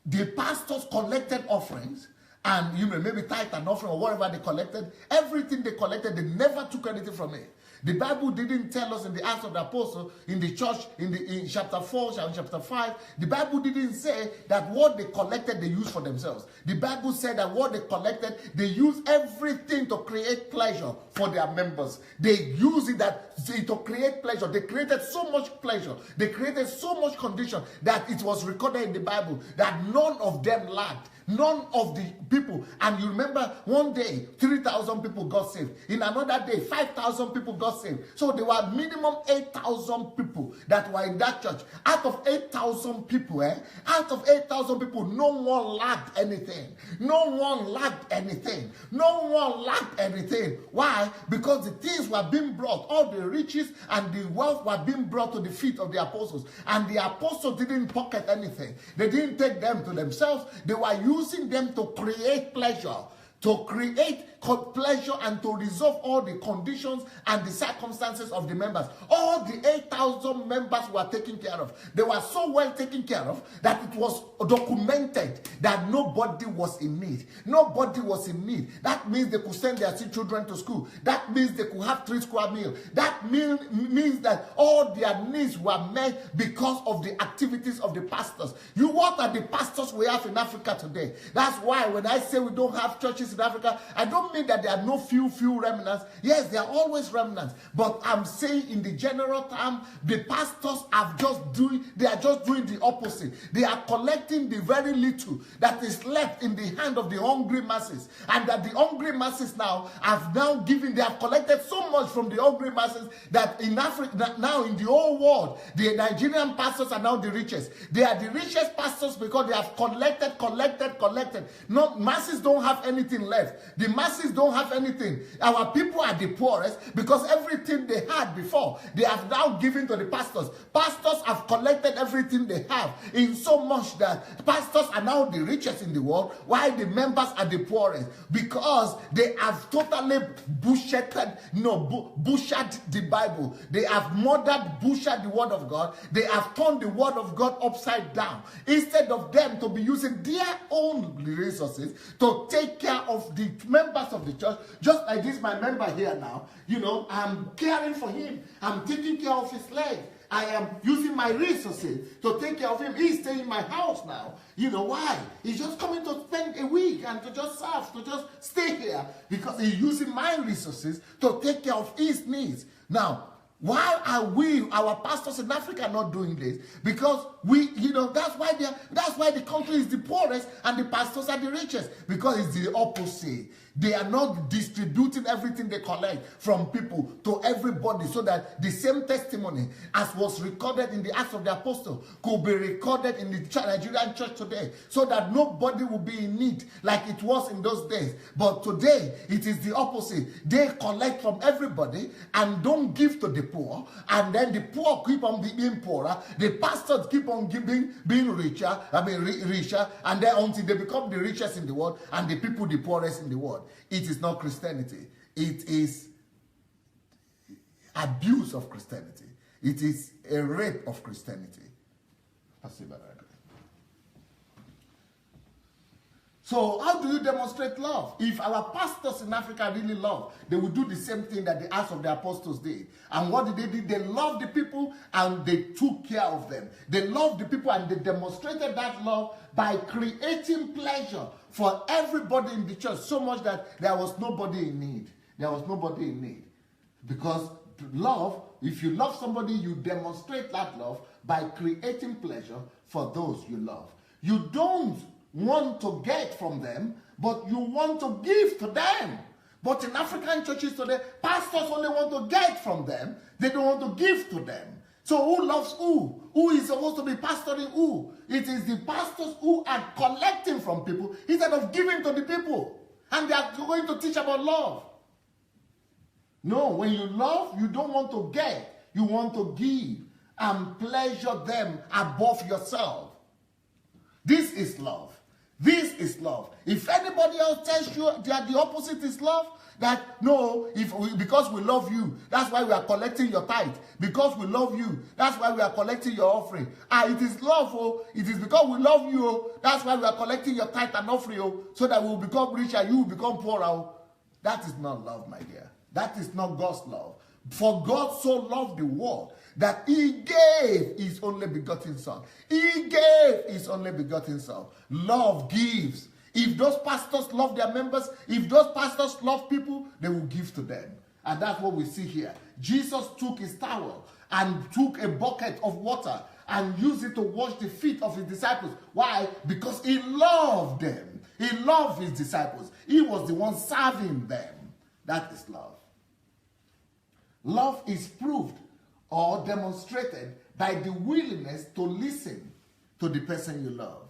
the pastors collected offerings, and maybe tithe and offering or whatever they collected. Everything they collected, they never took anything from it. The Bible didn't tell us in the Acts of the Apostles, in the church, in chapter 4, chapter 5, the Bible didn't say that what they collected, they used for themselves. The Bible said that what they collected, they used everything to create pleasure for their members. They used it to create pleasure. They created so much pleasure. They created so much condition that it was recorded in the Bible that none of them lacked. None of the people. And you remember one day 3,000 people got saved. In another day 5,000 people got saved. So there were minimum 8,000 people that were in that church. Out of 8,000 people, no one lacked anything. No one lacked anything. No one lacked anything. Why? Because the things were being brought. All the riches and the wealth were being brought to the feet of the apostles. And the apostles didn't pocket anything. They didn't take them to themselves. They were using them to create pleasure. To create pleasure and to resolve all the conditions and the circumstances of the members. All the 8,000 members were taken care of. They were so well taken care of that it was documented that nobody was in need. Nobody was in need. That means they could send their children to school. That means they could have 3 square meals. That means that all their needs were met because of the activities of the pastors. What are the pastors we have in Africa today? That's why when I say we don't have churches in Africa, I don't mean that there are no few remnants. Yes, there are always remnants. But I'm saying in the general term, the pastors are just doing the opposite. They are collecting the very little that is left in the hand of the hungry masses. And that the hungry masses now have they have collected so much from the hungry masses that in Africa, now in the whole world, the Nigerian pastors are now the richest. They are the richest pastors because they have collected. No, masses don't have anything left. The masses don't have anything. Our people are the poorest because everything they had before, they have now given to the pastors. Pastors have collected everything they have in so much that pastors are now the richest in the world while the members are the poorest because they have totally butchered the Bible. They have butchered the word of God. They have turned the word of God upside down. Instead of them to be using their own resources to take care of the members of the church, just like this, my member here now, I'm caring for him. I'm taking care of his legs. I am using my resources to take care of him. He's staying in my house now. Why? He's just coming to spend a week and to just serve, to just stay here because he's using my resources to take care of his needs. Now, why are our pastors in Africa not doing this? Because that's why the country is the poorest and the pastors are the richest. Because it's the opposite. They are not distributing everything they collect from people to everybody so that the same testimony as was recorded in the Acts of the Apostles could be recorded in the Nigerian church today so that nobody will be in need like it was in those days. But today, it is the opposite. They collect from everybody and don't give to the poor, and then the poor keep on being poorer. The pastors keep on being richer, and then until they become the richest in the world and the people the poorest in the world. It is not Christianity. It is abuse of Christianity. It is a rape of Christianity. So how do you demonstrate love? If our pastors in Africa really love, they would do the same thing that the Acts of the Apostles did. And what did they do? They loved the people and they took care of them. They loved the people and they demonstrated that love by creating pleasure for everybody in the church, so much that there was nobody in need. There was nobody in need. Because love, if you love somebody, you demonstrate that love by creating pleasure for those you love. You don't want to get from them, but you want to give to them. But in African churches today, pastors only want to get from them. They don't want to give to them. So who loves who? Who is supposed to be pastoring who? It is the pastors who are collecting from people instead of giving to the people. And they are going to teach about love. No, when you love, you don't want to get. You want to give and pleasure them above yourself. This is love. This is love. If anybody else tells you that the opposite is love, that no, because we love you, that's why we are collecting your tithe. Because we love you, that's why we are collecting your offering. It is love, oh. It is because we love you, oh. That's why we are collecting your tithe and offering, oh, so that we will become rich and you will become poor, oh. That is not love, my dear. That is not God's love. For God so loved the world that he gave his only begotten son. He gave his only begotten son. Love gives. If those pastors love their members, if those pastors love people, they will give to them. And that's what we see here. Jesus took his towel and took a bucket of water and used it to wash the feet of his disciples. Why? Because he loved them. He loved his disciples. He was the one serving them. That is love. Love is proved or demonstrated by the willingness to listen to the person you love.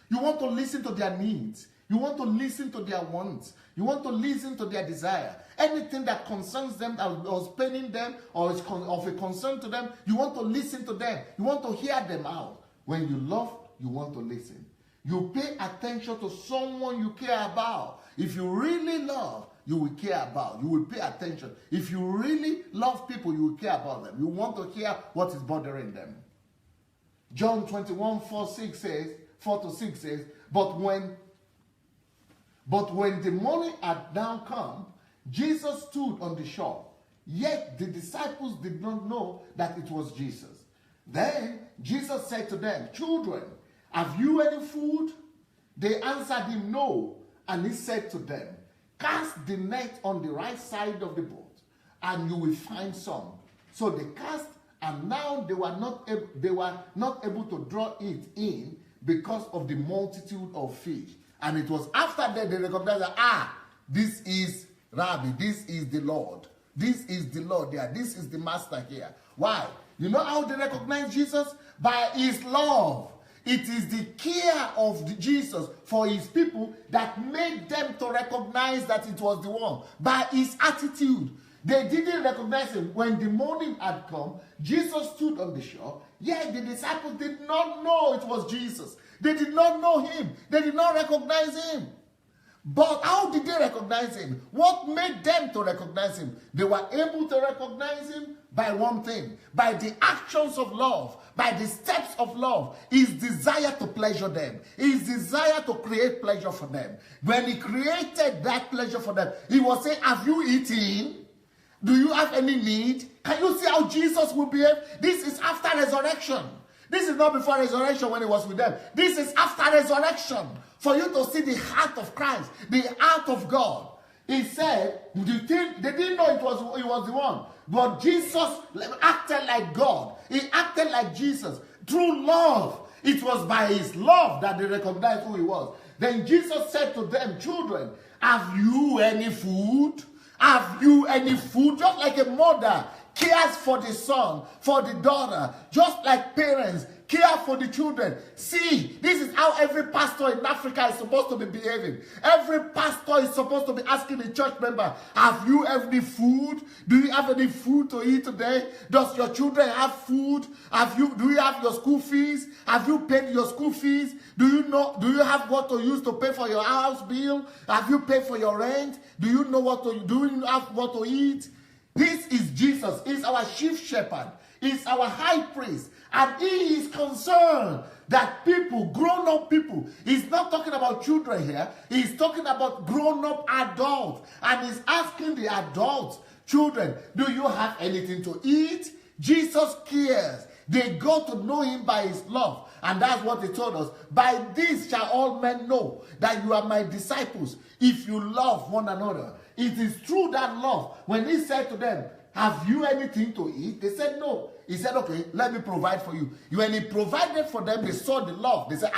You want to listen to their needs. You want to listen to their wants. You want to listen to their desire. Anything that concerns them, that was paining them, or is of a concern to them, you want to listen to them. You want to hear them out. When you love, you want to listen. You pay attention to someone you care about. If you really love, you will care about. You will pay attention. If you really love people, you will care about them. You want to hear what is bothering them. John 21, 4 to 6 says, But when the morning had now come, Jesus stood on the shore. Yet the disciples did not know that it was Jesus. Then Jesus said to them, Children, have you any food? They answered him, No. And he said to them, Cast the net on the right side of the boat, and you will find some. So they cast, and now they were not able to draw it in because of the multitude of fish. And it was after that they recognized that, this is Rabbi, this is the Lord. This is the Lord here. This is the Master here. Why? You know how they recognize Jesus? By his love. It is the care of Jesus for his people that made them to recognize that it was the one. By his attitude. They didn't recognize him. When the morning had come, Jesus stood on the shore. Yet the disciples did not know it was Jesus. They did not know him. They did not recognize him. But how did they recognize him? What made them to recognize him? They were able to recognize him by one thing. By the actions of love. By the steps of love. His desire to pleasure them. His desire to create pleasure for them. When he created that pleasure for them, he was saying, have you eaten? Do you have any need? Can you see how Jesus will behave? This is after resurrection. This is not before resurrection when he was with them. This is after resurrection. For you to see the heart of Christ, the heart of God. He said, they didn't know he was the one. But Jesus acted like God. He acted like Jesus. Through love. It was by his love that they recognized who he was. Then Jesus said to them, Children, have you any food? Have you any food? Just like a mother cares for the son, for the daughter, just like parents care for the children. See, this is how every pastor in Africa is supposed to be behaving. Every pastor is supposed to be asking the church member, have you any food? Do you have any food to eat today? Does your children have food? Do you have your school fees? Have you paid your school fees? Do you have what to use to pay for your house bill? Have you paid for your rent? Do you have what to eat? This is Jesus. He's our chief shepherd. He's our high priest. And he is concerned that people, grown-up people, he's not talking about children here. He's talking about grown-up adults. And he's asking the adults, children, do you have anything to eat? Jesus cares. They got to know him by his love. And that's what he told us. By this shall all men know that you are my disciples, if you love one another. It is through that love. When he said to them, have you anything to eat? They said no. He said, okay, let me provide for you. When he provided for them, they saw the love. They said,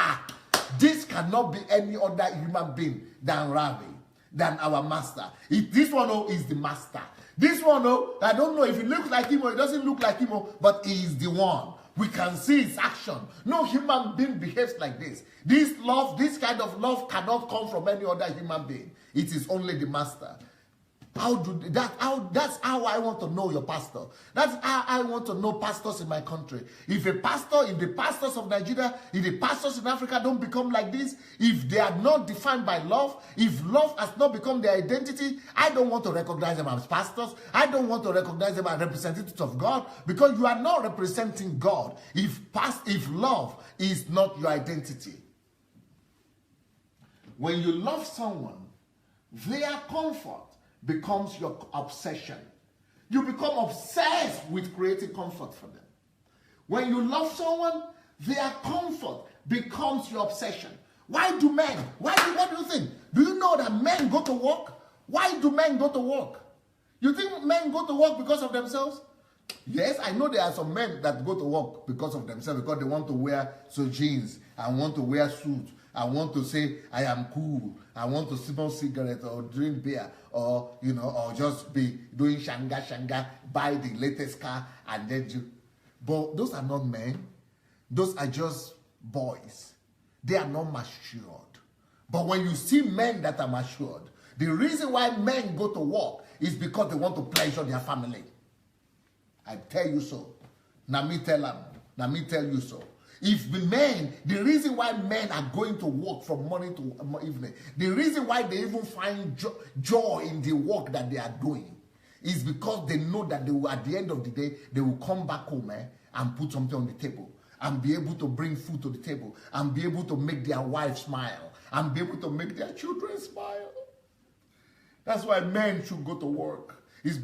this cannot be any other human being than Rabbi, than our master. This one is the master. This one, I don't know if it looks like him or it doesn't look like him, but he is the one. We can see his action. No human being behaves like this. This love, this kind of love cannot come from any other human being. It is only the master. That's how I want to know your pastor. That's how I want to know pastors in my country. If the pastors of Nigeria, if the pastors in Africa don't become like this, if they are not defined by love, if love has not become their identity, I don't want to recognize them as pastors. I don't want to recognize them as representatives of God, because you are not representing God if love is not your identity. When you love someone, their comfort becomes your obsession. You become obsessed with creating comfort for them. When you love someone, their comfort becomes your obsession. What do you think? Do you know that men go to work? Why do men go to work? You think men go to work because of themselves? Yes, I know there are some men that go to work because of themselves, because they want to wear jeans, and want to wear suits, I want to say I am cool. I want to smoke cigarette or drink beer, or or just be doing shanga, buy the latest car, and then do. But those are not men. Those are just boys. They are not matured. But when you see men that are matured, the reason why men go to work is because they want to pleasure their family. I tell you so. Now me tell them. Now me tell you so. If the reason why men are going to work from morning to evening, the reason why they even find joy in the work that they are doing, is because they know that they will, at the end of the day, they will come back home and put something on the table, and be able to bring food to the table, and be able to make their wife smile, and be able to make their children smile. That's why men should go to work. It's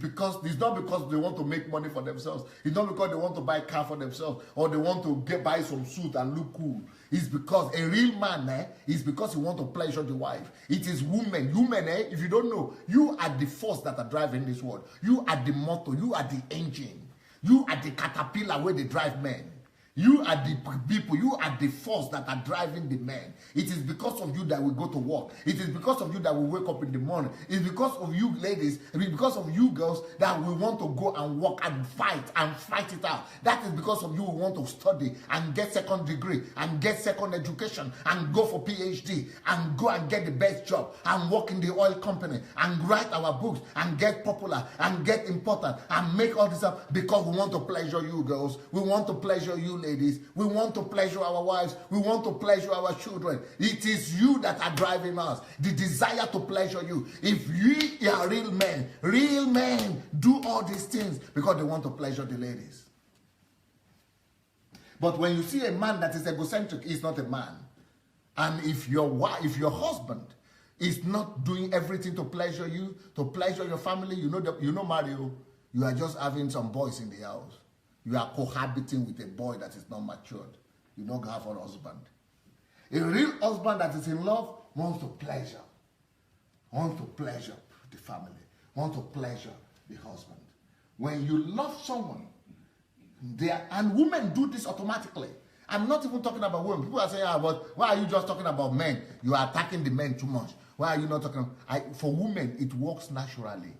not because they want to make money for themselves. It's not because they want to buy a car for themselves, or they want to buy some suit and look cool. It's because a real man is because he wants to pleasure the wife. It is women. If you don't know, you are the force that are driving this world. You are the motor. You are the engine. You are the caterpillar where they drive men. You are the people, you are the force that are driving the men. It is because of you that we go to work. It is because of you that we wake up in the morning. It's because of you ladies, it's because of you girls that we want to go and work and fight it out. That is because of you we want to study and get second degree and get second education and go for PhD and go and get the best job and work in the oil company and write our books and get popular and get important and make all this up because we want to pleasure you girls. We want to pleasure you ladies. We want to pleasure our wives. We want to pleasure our children. It is you that are driving us. The desire to pleasure you. If we are real men do all these things because they want to pleasure the ladies. But when you see a man that is egocentric, he's not a man. And if your husband is not doing everything to pleasure you, to pleasure your family, you know Mario, you are just having some boys in the house. You are cohabiting with a boy that is not matured. You don't have a husband. A real husband that is in love wants to pleasure the family, wants to pleasure the husband. When you love someone, and women do this automatically. I'm not even talking about women. People are saying, why are you just talking about men? You are attacking the men too much. Why are you not talking about... For women, it works naturally.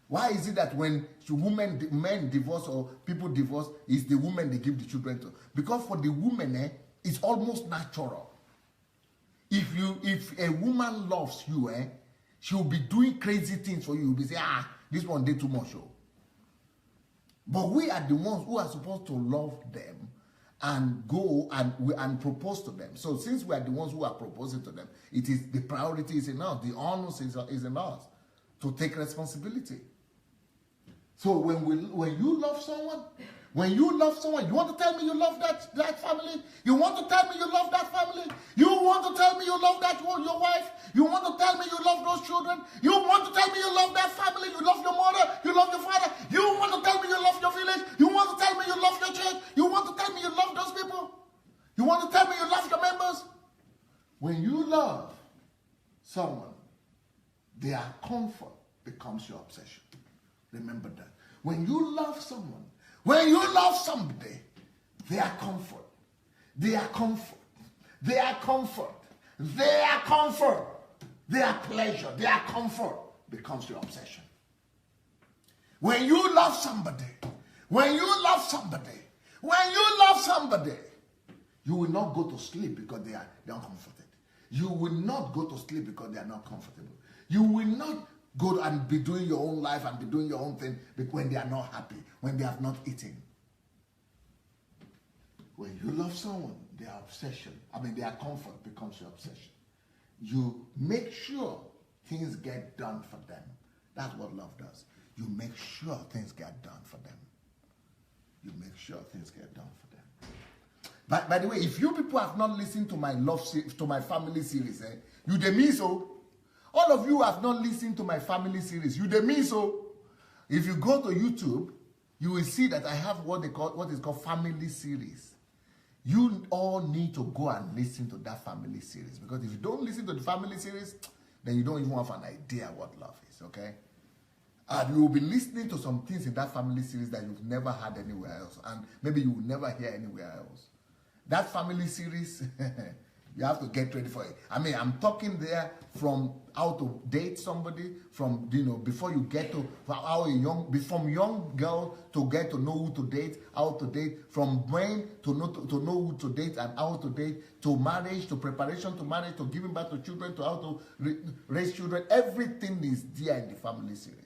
Why is it that when men divorce or people divorce, it's the women they give the children to? Because for the women, it's almost natural. If a woman loves you, she'll be doing crazy things for you. You'll be saying, this one did too much. But we are the ones who are supposed to love them and go and propose to them. So since we are the ones who are proposing to them, it is the priority is in us, the onus is in us to take responsibility. So when you love someone, you want to tell me you love that family? You want to tell me you love that family? You want to tell me you love your wife? You want to tell me you love those children? You want to tell me you love that family? You love your mother? You love your father? You want to tell me you love your village? You want to tell me you love your church? You want to tell me you love those people? You want to tell me you love your members? When you love someone, their comfort becomes your obsession. Remember that. When you love someone, when you love somebody, their comfort, their pleasure, their comfort becomes your obsession. When you love somebody, you will not go to sleep because they are uncomforted. You will not go to sleep because they are not comfortable. You will not go and be doing your own life and be doing your own thing when they are not happy, when they have not eaten. When you love someone, their obsession, their comfort becomes your obsession. You make sure things get done for them. That's what love does. You make sure things get done for them. You make sure things get done for them. By the way, if you people have not listened to my family series, you dey miss so. All of you have not listened to my family series. You dey miss so. If you go to YouTube, you will see that I have what is called family series. You all need to go and listen to that family series, because if you don't listen to the family series, then you don't even have an idea what love is, okay? And you will be listening to some things in that family series that you've never heard anywhere else, and maybe you will never hear anywhere else. That family series, you have to get ready for it. I'm talking there from how to date somebody, from, before you get to from young girl to get to know who to date, how to date, from brain to know who to date and how to date, to marriage, to preparation to marriage, to giving birth to children, to how to raise children. Everything is there in the family series.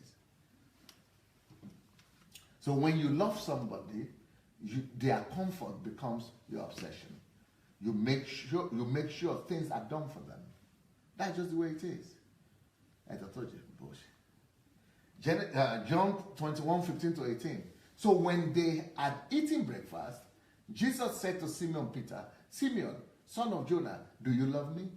So when you love somebody, their comfort becomes your obsession. You make sure things are done for them. That's just the way it is. As I told you, John 21:15-18. So when they had eaten breakfast, Jesus said to Simon Peter, Simeon, son of Jonah, do you love me?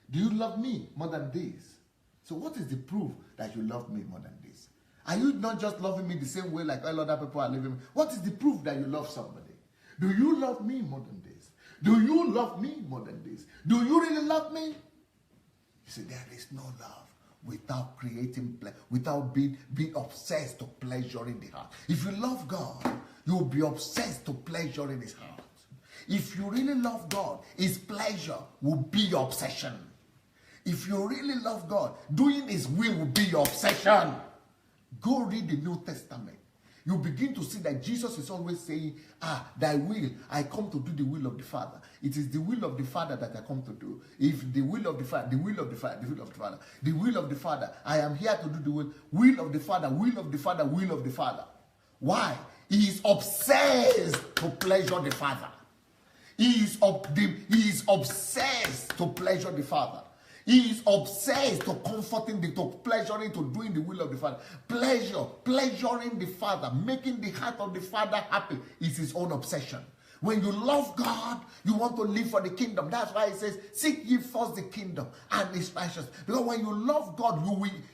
Do you love me more than this? So what is the proof that you love me more than this? Are you not just loving me the same way like all other people are loving me? What is the proof that you love somebody? Do you love me more than this? Do you love me more than this? Do you really love me? You see, there is no love without creating, without being obsessed to pleasure in the heart. If you love God, you will be obsessed to pleasure in his heart. If you really love God, his pleasure will be your obsession. If you really love God, doing his will be your obsession. Go read the New Testament. You begin to see that Jesus is always saying, thy will, I come to do the will of the Father. It is the will of the Father that I come to do. If the will of the Father, the will of the Father, the will of the Father, the will of the Father, I am here to do the will of the Father, will of the Father, will of the Father. Why? He is obsessed to pleasure the Father. He is obsessed to pleasure the Father. He is obsessed to comforting, to pleasuring, to doing the will of the Father. Pleasuring the Father, making the heart of the Father happy is his own obsession. When you love God, you want to live for the kingdom. That's why it says, seek ye first the kingdom and his righteousness. Because when you love God,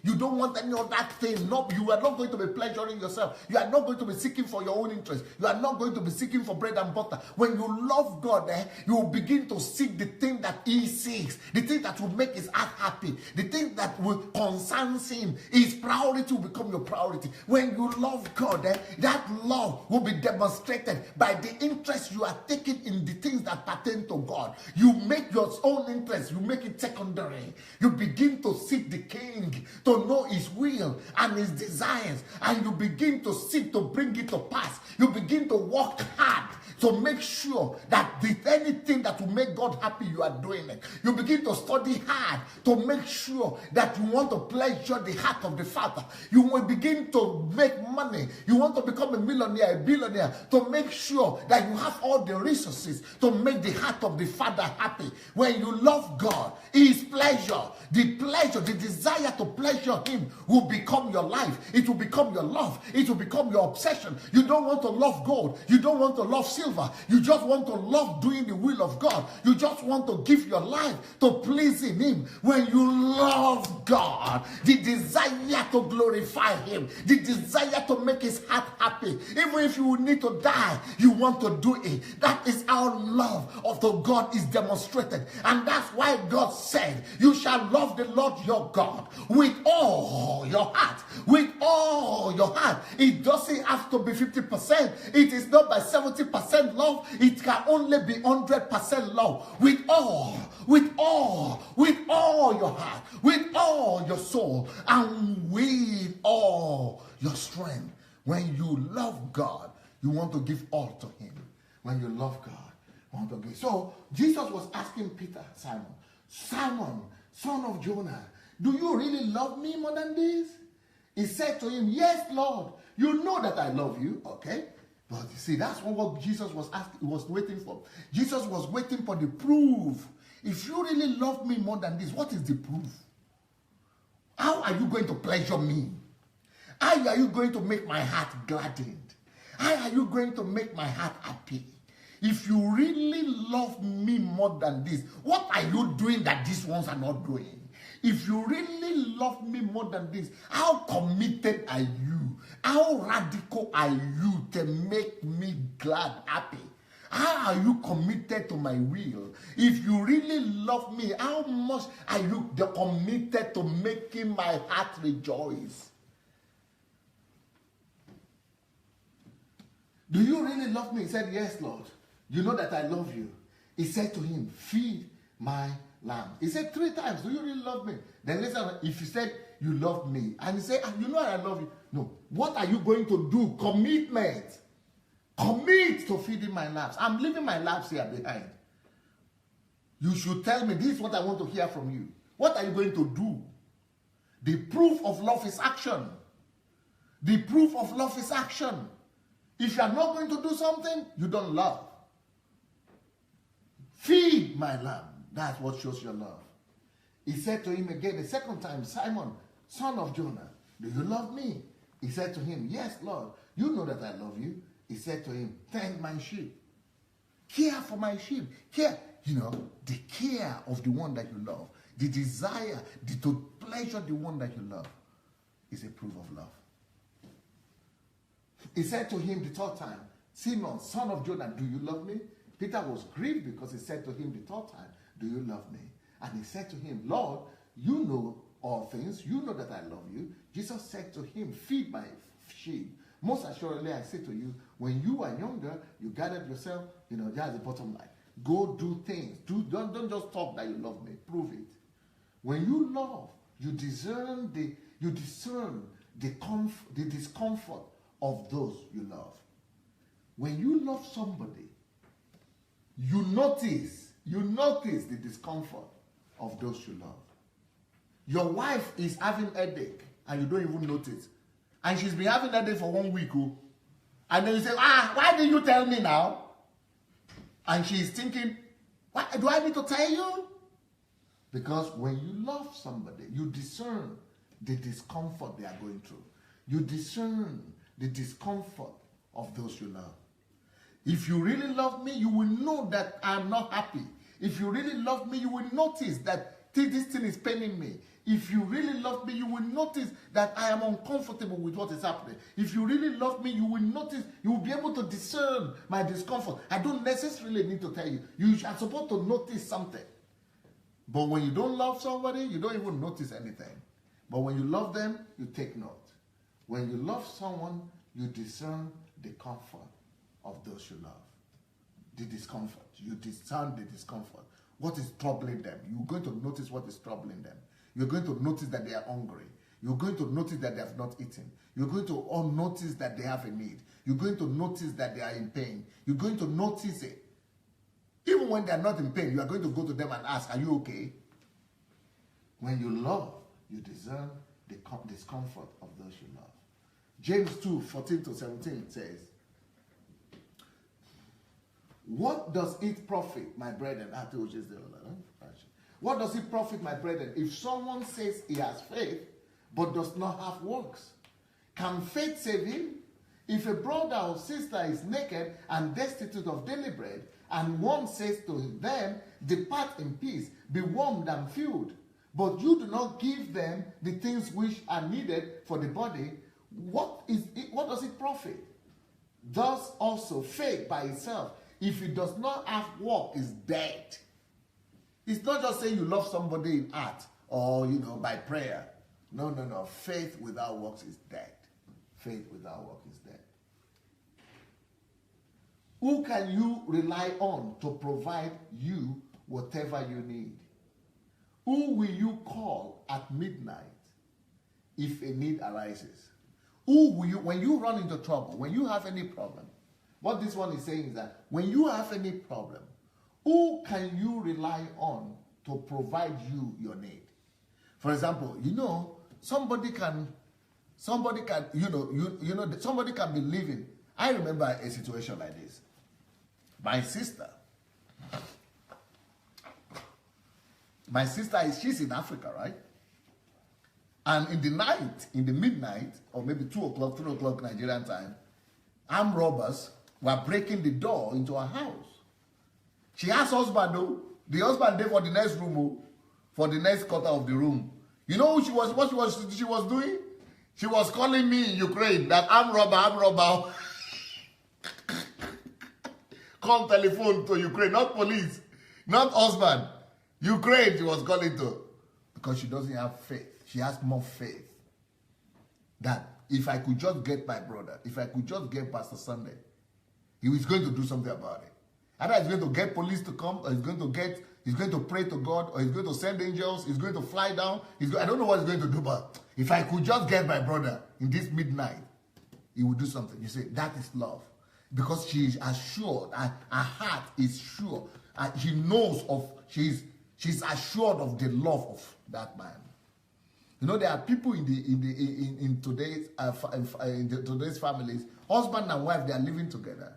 you don't want any of that thing. No, you are not going to be pleasuring yourself. You are not going to be seeking for your own interest. You are not going to be seeking for bread and butter. When you love God, you will begin to seek the thing that he seeks, the thing that will make his heart happy, the thing that will concern him. His priority will become your priority. When you love God, that love will be demonstrated by the interest you are taking in the things that pertain to God. You make your own interest, you make it secondary. You begin to seek the King, to know his will and his desires, and you begin to seek to bring it to pass. You begin to work hard to make sure that anything that will make God happy, you are doing it. You begin to study hard to make sure that you want to pleasure the heart of the Father. You will begin to make money. You want to become a millionaire, a billionaire, to make sure that you have all the resources to make the heart of the Father happy. When you love God, his pleasure, the desire to pleasure him will become your life. It will become your love. It will become your obsession. You don't want to love gold. You don't want to love silver. You just want to love doing the will of God. You just want to give your life to pleasing him. When you love God, the desire to glorify him, the desire to make his heart happy, even if you need to die, you want to do it. That is how love of the God is demonstrated. And that's why God said, you shall love the Lord your God with all your heart. With all your heart. It doesn't have to be 50%. It is not by 70% love. It can only be 100% love. With all your heart, with all your soul, and with all your strength. When you love God, you want to give all to him. When you love God, you want to give. So Jesus was asking Peter, Simon, son of Jonah, do you really love me more than this? He said to him, yes, Lord, you know that I love you, okay? But you see, that's what Jesus was asking, was waiting for. Jesus was waiting for the proof. If you really love me more than this, what is the proof? How are you going to pleasure me? How are you going to make my heart gladdened? How are you going to make my heart happy? If you really love me more than this, what are you doing that these ones are not doing? If you really love me more than this, how committed are you? How radical are you to make me glad, happy? How are you committed to my will? If you really love me, how much are you committed to making my heart rejoice? Do you really love me? He said, yes, Lord. You know that I love you. He said to him, feed my lamb. He said 3 times, do you really love me? Then later, if you said you love me, and he said, you know I love you. No. What are you going to do? Commitment. Commit to feeding my lambs. I'm leaving my lambs here behind. You should tell me, this is what I want to hear from you. What are you going to do? The proof of love is action. The proof of love is action. If you are not going to do something, you don't love. Feed my lamb. That's what shows your love. He said to him again the second time, Simon, son of Jonah, do you love me? He said to him, yes, Lord. You know that I love you. He said to him, tend my sheep. Care for my sheep. Care, the care of the one that you love. The desire, to pleasure the one that you love is a proof of love. He said to him the 3rd time, Simon, son of Jonah, do you love me? Peter was grieved because he said to him the 3rd time, do you love me? And he said to him, Lord, you know all things. You know that I love you. Jesus said to him, feed my sheep. Most assuredly, I say to you, when you were younger, you gathered yourself, that's the bottom line. Go do things. Don't just talk that you love me. Prove it. When you love, you discern the discomfort of those you love. When you love somebody, you notice the discomfort of those you love. Your wife is having a headache and you don't even notice. And she's been having a headache for 1 week. And then you say, why did you tell me now? And she's thinking, what do I need to tell you? Because when you love somebody, you discern the discomfort they are going through. You discern the discomfort of those you love. If you really love me, you will know that I'm not happy. If you really love me, you will notice that this thing is paining me. If you really love me, you will notice that I am uncomfortable with what is happening. If you really love me, you will notice, you will be able to discern my discomfort. I don't necessarily need to tell you. You are supposed to notice something. But when you don't love somebody, you don't even notice anything. But when you love them, you take note. When you love someone, you discern the comfort of those you love. The discomfort. You discern the discomfort. What is troubling them? You're going to notice what is troubling them. You're going to notice that they are hungry. You're going to notice that they have not eaten. You're going to notice that they have a need. You're going to notice that they are in pain. You're going to notice it. Even when they are not in pain, you are going to go to them and ask, are you okay? When you love, you discern the discomfort of those you love. James 2:14-17 says, what does it profit, my brethren? What does it profit, my brethren, if someone says he has faith but does not have works? Can faith save him? If a brother or sister is naked and destitute of daily bread, and one says to them, depart in peace, be warmed and filled, but you do not give them the things which are needed for the body, what does it profit? Thus also faith by itself, if it does not have work, is dead. It's not just saying you love somebody in heart or, by prayer. No. Faith without works is dead. Faith without work is dead. Who can you rely on to provide you whatever you need? Who will you call at midnight if a need arises? Who will you, when you run into trouble, when you have any problem, what this one is saying is that when you have any problem, who can you rely on to provide you your need? For example, somebody can, somebody can be living. I remember a situation like this. My sister she's in Africa, right? And in the night, in the midnight, or maybe 2 o'clock, 3 o'clock Nigerian time, armed robbers were breaking the door into her house. She has husband though. The husband there for the next room, for the next quarter of the room. You know what she was doing? She was calling me in Ukraine that armed robber. Call telephone to Ukraine, not police, not husband. Ukraine she was calling to. Because she doesn't have faith. She has more faith that if I could just get my brother, if I could just get Pastor Sunday, he was going to do something about it. Either he's going to get police to come, or he's going to pray to God, or he's going to send angels, he's going to fly down. I don't know what he's going to do, but if I could just get my brother in this midnight, he would do something. You say, that is love. Because she is assured, and her heart is sure. And she knows she's assured of the love of that man. There are people in today's families, husband and wife, they are living together.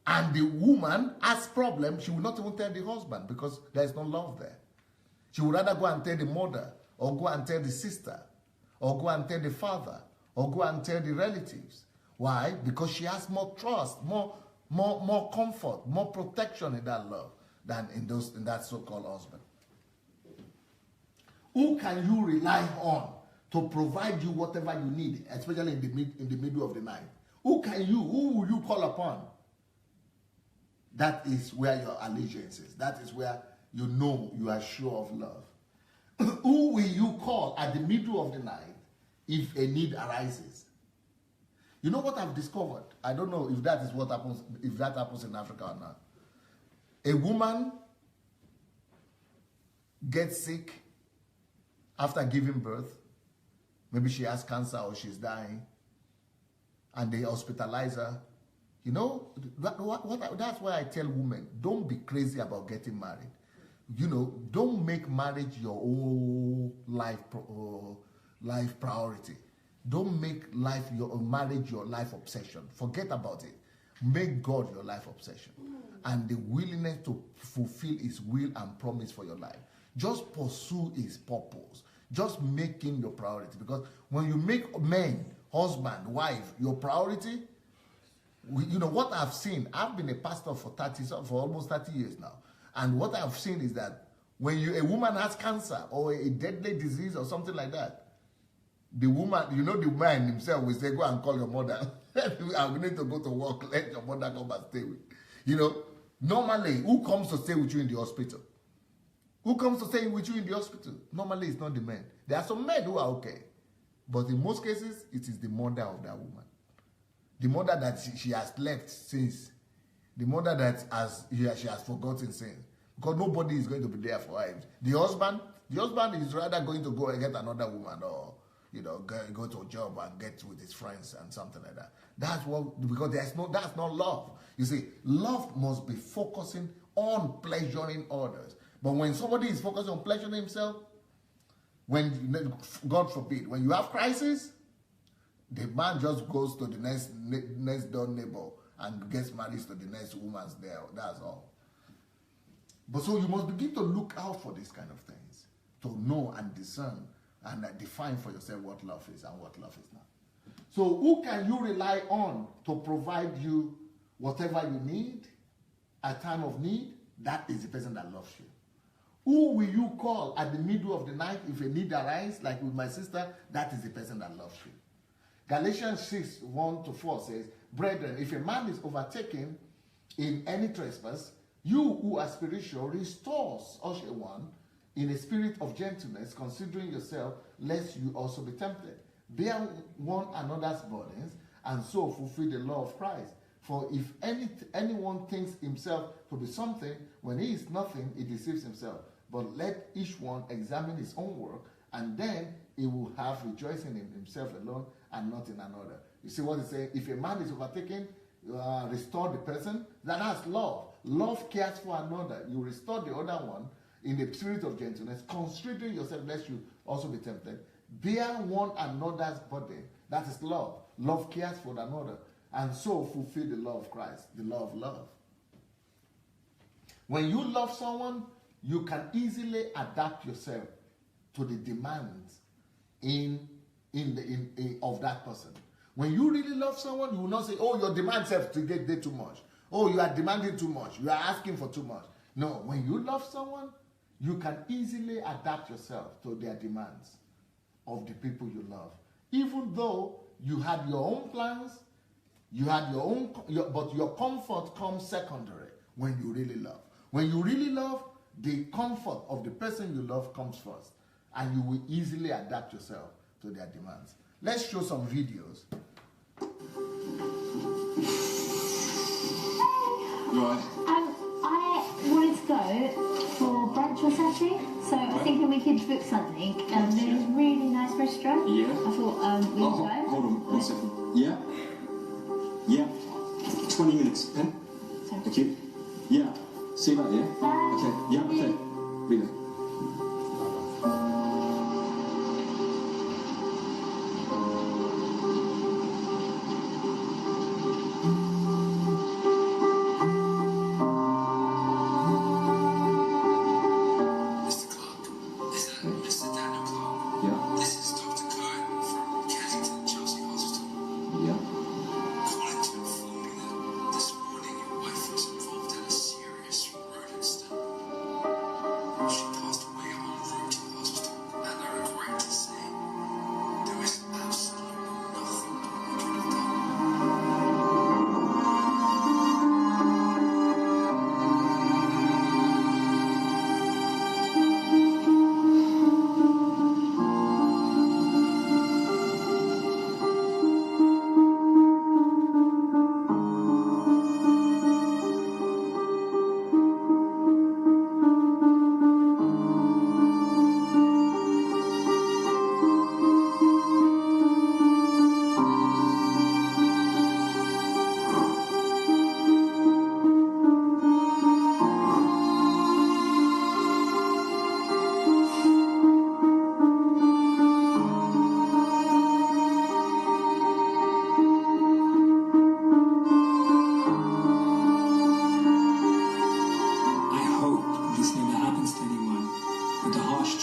And the woman has problems, she will not even tell the husband because there is no love there. She would rather go and tell the mother, or go and tell the sister, or go and tell the father, or go and tell the relatives. Why? Because she has more trust, more comfort, more protection in that love than in that so-called husband. Who can you rely on to provide you whatever you need, especially in the middle of the night? Who will you call upon? That is where your allegiance is. That is where you know you are sure of love. Who will you call at the middle of the night if a need arises? You know what I've discovered? I don't know if that is what happens, if that happens in Africa or not. A woman gets sick after giving birth. Maybe she has cancer or she's dying, and they hospitalize her. That's why I tell women, don't be crazy about getting married. Don't make marriage your whole life priority. Don't make marriage your life obsession. Forget about it. Make God your life obsession. And the willingness to fulfill his will and promise for your life. Just pursue his purpose. Just make him your priority. Because when you make men, husband, wife, your priority, what I've seen, I've been a pastor for almost 30 years now. And what I've seen is that when a woman has cancer or a deadly disease or something like that, the woman, the man himself will say, go and call your mother. I'm going to go to work. Let your mother come and stay with. Normally, who comes to stay with you in the hospital? Who comes to stay with you in the hospital? Normally, it's not the men. There are some men who are okay. But in most cases, it is the mother of that woman. The mother that she has left since. The mother that she has forgotten since. Because nobody is going to be there for her. The husband is rather going to go and get another woman, or go to a job and get with his friends and something like that. Because that's not love. You see, love must be focusing on pleasuring others. But when somebody is focused on pleasuring himself, when, God forbid, when you have crisis, the man just goes to the next door neighbor and gets married to the next woman's there. That's all. But so you must begin to look out for these kind of things, to know and discern and define for yourself what love is and what love is not. So who can you rely on to provide you whatever you need at time of need? That is the person that loves you. Who will you call at the middle of the night if a need arises, like with my sister? That is the person that loves you. Galatians 6, 1-4 says, brethren, if a man is overtaken in any trespass, you who are spiritual, restore such a one in a spirit of gentleness, considering yourself, lest you also be tempted. Bear one another's burdens, and so fulfill the law of Christ. For if anyone thinks himself to be something, when he is nothing, he deceives himself. But let each one examine his own work, and then he will have rejoicing in himself alone and not in another. You see what he's saying? If a man is overtaken, restore the person. That's love. Love cares for another. You restore the other one, in the spirit of gentleness, considering yourself lest you also be tempted. Bear one another's burden. That is love. Love cares for another. And so fulfill the law of Christ, the law of love. When you love someone, you can easily adapt yourself to the demands of that person. When you really love someone, you will not say, oh, your demands have to get too much. Oh, you are demanding too much. You are asking for too much. No, when you love someone, you can easily adapt yourself to their demands of the people you love. Even though you had your own plans, you had your own, but your comfort comes secondary when you really love. When you really love, the comfort of the person you love comes first, and you will easily adapt yourself to their demands. Let's show some videos. Right. I wanted to go for brunch or something, so I was thinking we could book something. There's a really nice restaurant. Yeah. I thought we could go. Hold on 1 second. Yeah. Yeah. 20 minutes. Pen. Sorry. Thank you. Yeah. See you later, yeah? Bye. Okay. Yeah, okay. Be there.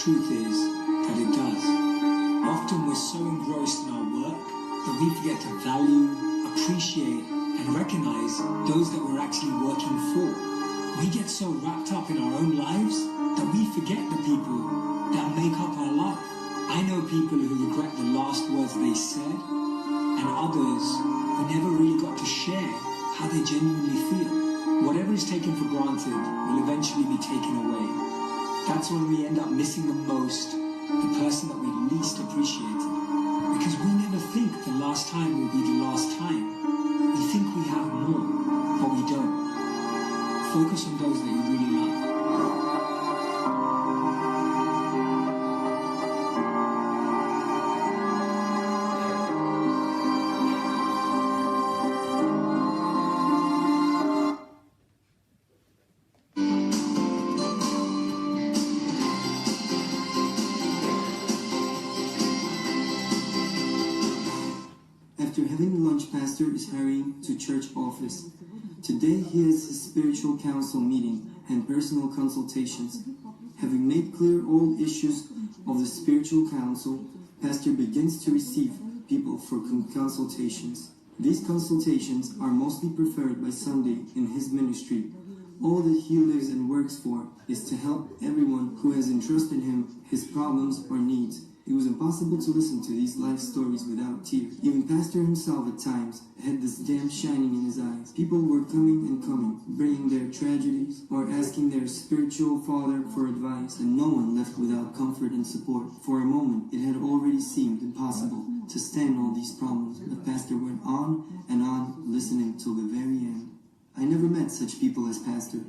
Truth is that it does. Often we're so engrossed in our work that we forget to value, appreciate, and recognize those that we're actually working for. We get so wrapped up in our own lives that we forget the people that make up our life. I know people who regret the last words they said, and others who never really got to share how they genuinely feel. Whatever is taken for granted will eventually be taken away. That's when we end up missing the most the person that we least appreciated. Because we never think the last time will be the last time. We think we have more, but we don't. Focus on those that you really love. After having lunch, Pastor is hurrying to church office. Today he has his spiritual council meeting and personal consultations. Having made clear all issues of the spiritual council, Pastor begins to receive people for consultations. These consultations are mostly preferred by Sunday in his ministry. All that he lives and works for is to help everyone who has entrusted him his problems or needs. It was impossible to listen to these life stories without tears. Even Pastor himself at times had this damp shining in his eyes. People were coming and coming, bringing their tragedies or asking their spiritual father for advice, and no one left without comfort and support. For a moment, it had already seemed impossible to stand all these problems, but Pastor went on and on, listening till the very end. I never met such people as Pastor.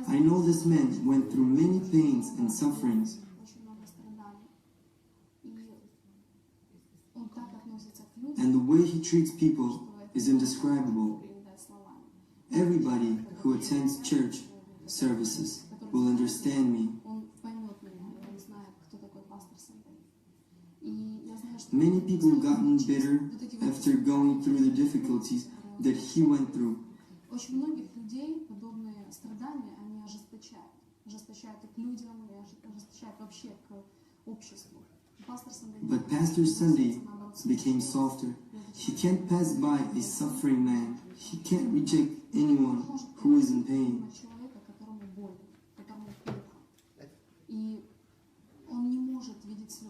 I know this man went through many pains and sufferings. And the way he treats people is indescribable. Everybody who attends church services will understand me. Many people gotten bitter after going through the difficulties that he went through. Очень многих людей подобные страдания, они ожесточают. Ожесточают и к людям, и ожесточают вообще к обществу. But Pastor Sunday became softer. He can't pass by a suffering man. He can't reject anyone who is in pain.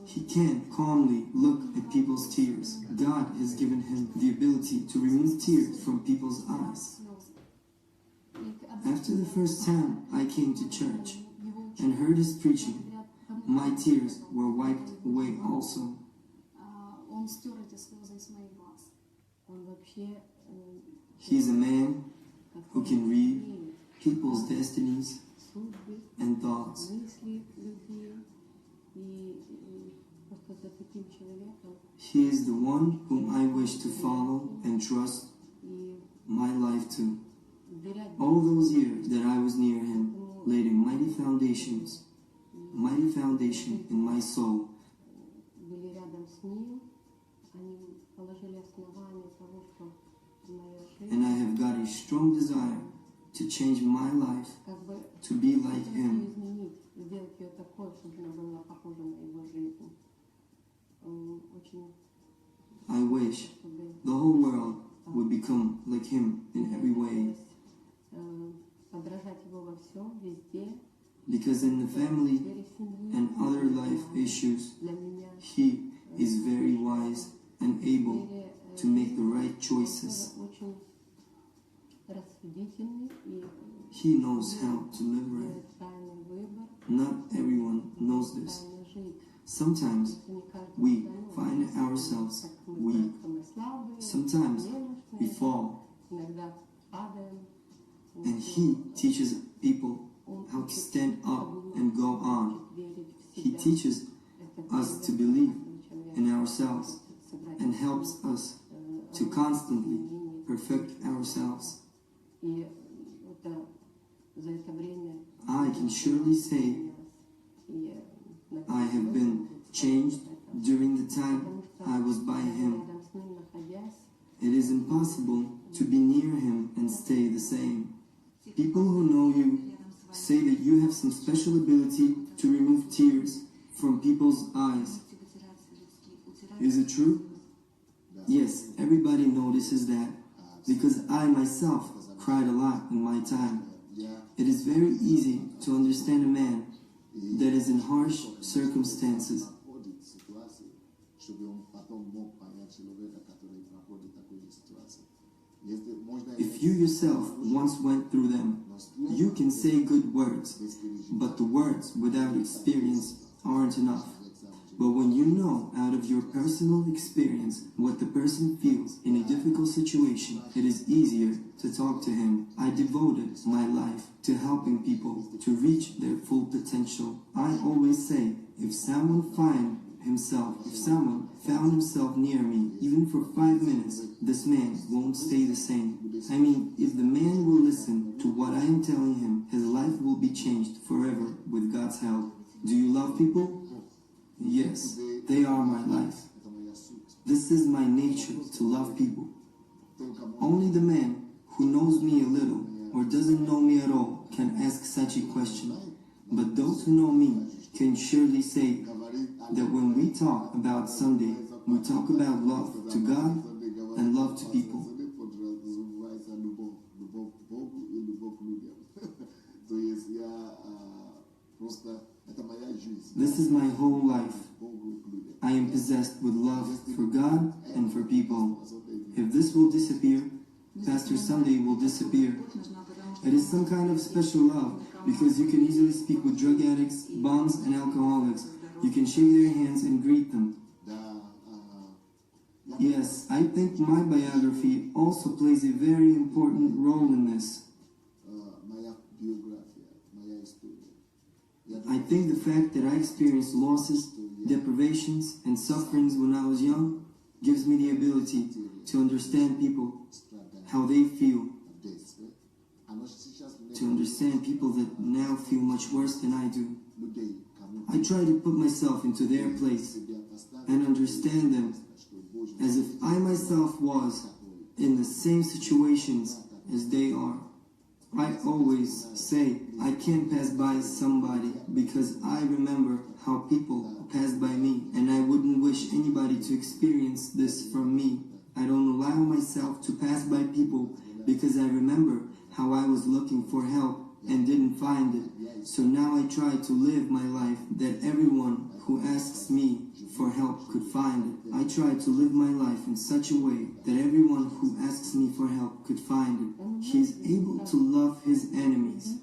He can't calmly look at people's tears. God has given him the ability to remove tears from people's eyes. After the first time I came to church and heard his preaching, my tears were wiped away also. He is a man who can read people's destinies and thoughts. He is the one whom I wish to follow and trust my life to. All those years that I was near him laid a mighty foundation in my soul. And I have got a strong desire to change my life to be like him. I wish the whole world would become like him in every way. Because in the family and other life issues, he is very wise and able to make the right choices. He knows how to live right. Not everyone knows this. Sometimes we find ourselves weak. Sometimes we fall. And he teaches people how to stand up and go on. He teaches us to believe in ourselves and helps us to constantly perfect ourselves. I can surely say I have been changed during the time I was by him. It is impossible to be near him and stay the same. People who know you say that you have some special ability to remove tears from people's eyes. Is it true? Yes, everybody notices that, because I myself cried a lot in my time. It is very easy to understand a man that is in harsh circumstances. If you yourself once went through them, you can say good words, but the words without experience aren't enough. But when you know out of your personal experience what the person feels in a difficult situation, it is easier to talk to him. I devoted my life to helping people to reach their full potential. I always say, if someone found himself near me, even for 5 minutes, this man won't stay the same. I mean, if the man will listen to what I am telling him, his life will be changed forever with God's help. Do you love people? Yes, they are my life. This is my nature, to love people. Only the man who knows me a little or doesn't know me at all can ask such a question. But those who know me can surely say that when we talk about Sunday, we talk about love to God and love to people. This is my whole life. I am possessed with love for God and for people. If this will disappear, Pastor Sunday will disappear. It is some kind of special love, because you can easily speak with drug addicts, bums, and alcoholics. You can shake their hands and greet them. Yes, I think my biography also plays a very important role in this. I think the fact that I experienced losses, deprivations, and sufferings when I was young gives me the ability to understand people, how they feel. to understand people that now feel much worse than I do. I try to put myself into their place and understand them as if I myself was in the same situations as they are. I always say I can't pass by somebody because I remember how people passed by me, and I wouldn't wish anybody to experience this from me. I don't allow myself to pass by people because I remember how I was looking for help and didn't find it. So now I try to live my life that everyone who asks me for help could find it. I try to live my life in such a way that everyone who asks me for help could find it. He is able to love his enemies.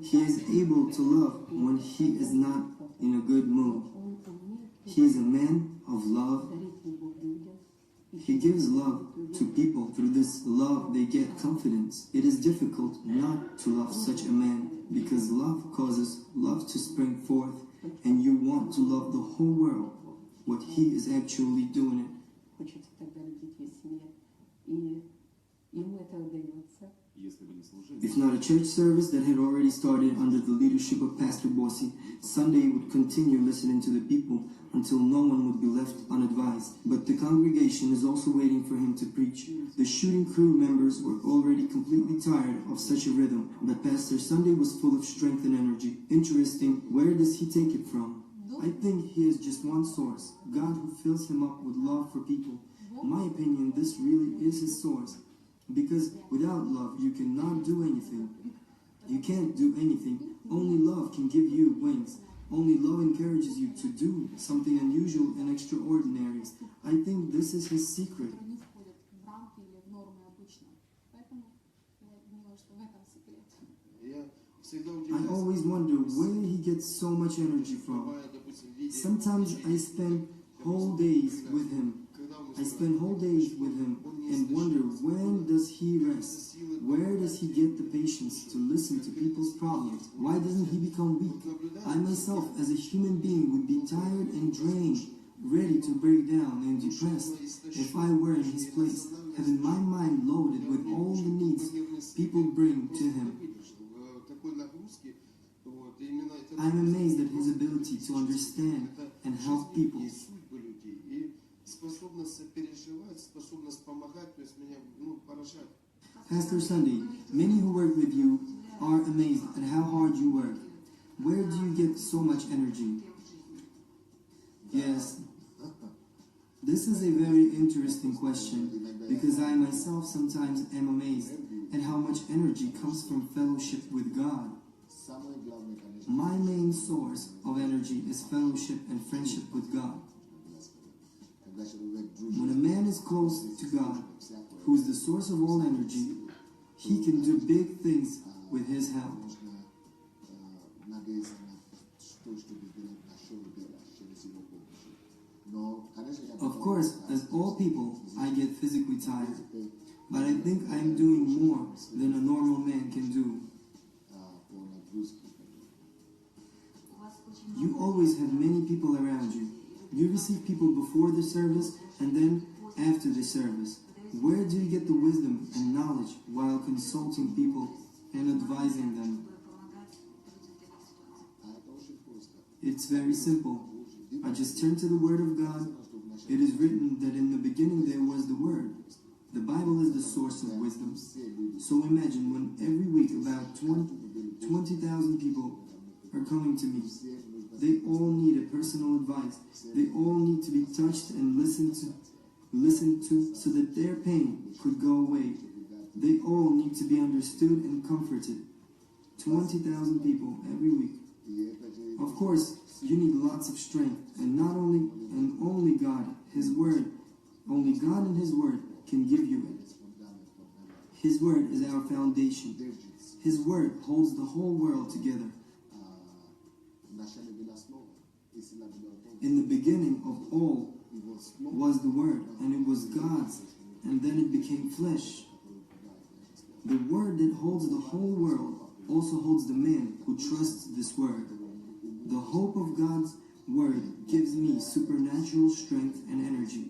He is able to love when he is not in a good mood. He is a man of love. He gives love to people. Through this love, they get confidence. It is difficult not to love such a man because love causes love to spring forth, and you want to love the whole world, what he is actually doing it. If not a church service that had already started under the leadership of Pastor Bossi, Sunday would continue listening to the people until no one would be left unadvised. But the congregation is also waiting for him to preach. The shooting crew members were already completely tired of such a rhythm, but Pastor Sunday was full of strength and energy. Interesting, where does he take it from? I think he has just one source, God, who fills him up with love for people. In my opinion, this really is his source. Because without love, you cannot do anything. You can't do anything. Only love can give you wings. Only love encourages you to do something unusual and extraordinary. I think this is his secret. I always wonder where he gets so much energy from. Sometimes I spend whole days with him. And wonder, when does he rest? Where does he get the patience to listen to people's problems? Why doesn't he become weak? I myself, as a human being, would be tired and drained, ready to break down and depressed if I were in his place, having my mind loaded with all the needs people bring to him. I'm amazed at his ability to understand and help people. Pastor Sunday, many who work with you are amazed at how hard you work. Where do you get so much energy? Yes, this is a very interesting question because I myself sometimes am amazed at how much energy comes from fellowship with God. My main source of energy is fellowship and friendship with God. When a man is close to God, who is the source of all energy, he can do big things with his help. Of course, as all people, I get physically tired, but I think I'm doing more than a normal man can do. You always have many people around you. You receive people before the service and then after the service. Where do you get the wisdom and knowledge while consulting people and advising them? It's very simple. I just turn to the Word of God. It is written that in the beginning there was the Word. The Bible is the source of wisdom. So imagine when every week about 20,000 people are coming to me. They all need a personal advice. They all need to be touched and listened to so that their pain could go away. They all need to be understood and comforted. 20,000 people every week. Of course, you need lots of strength, and only God, His Word, only God and His Word can give you it. His Word is our foundation. His Word holds the whole world together. In the beginning of all was the Word, and it was God's, and then it became flesh. The Word that holds the whole world also holds the man who trusts this Word. The hope of God's Word gives me supernatural strength and energy.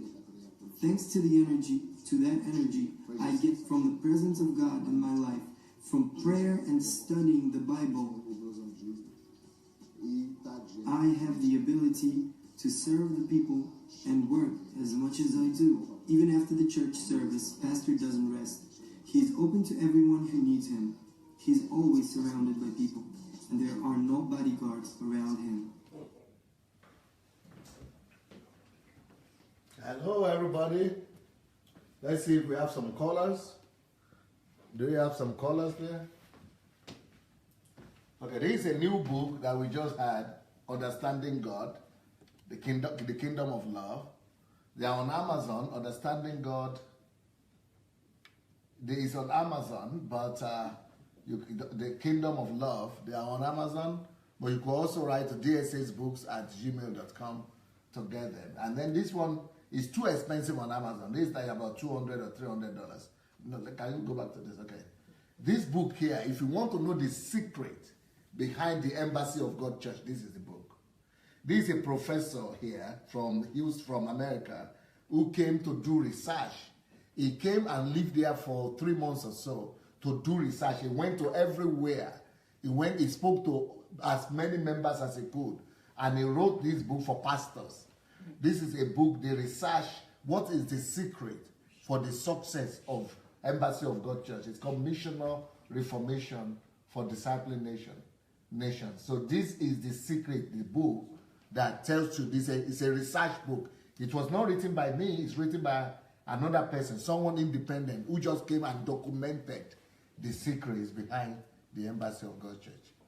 Thanks to that energy I get from the presence of God in my life, From prayer and studying the Bible, I have the ability to serve the people and work as much as I do. Even after the church service, Pastor doesn't rest. He is open to everyone who needs him. He is always surrounded by people, and there are no bodyguards around him. Hello, everybody. Let's see if we have some callers. Do you have some callers there? Okay, this is a new book that we just had, Understanding God, the Kingdom of Love. They are on Amazon, Understanding God. It is on Amazon, but the Kingdom of Love, they are on Amazon, but you can also write to dssbooks@gmail.com to get them. And then this one is too expensive on Amazon. This is like about $200 or $300. No, can you go back to this? Okay. This book here, if you want to know the secret behind the Embassy of God Church, this is the book. This is a professor here from America who came to do research. He came and lived there for 3 months or so to do research. He went to everywhere. He spoke to as many members as he could. And he wrote this book for pastors. This is a book, the research, what is the secret for the success of Embassy of God Church. It's called Missional Reformation for Discipling Nations. So this is the secret, the book that tells you this. It's a research book. It was not written by me. It's written by another person, someone independent who just came and documented the secrets behind the Embassy of God Church.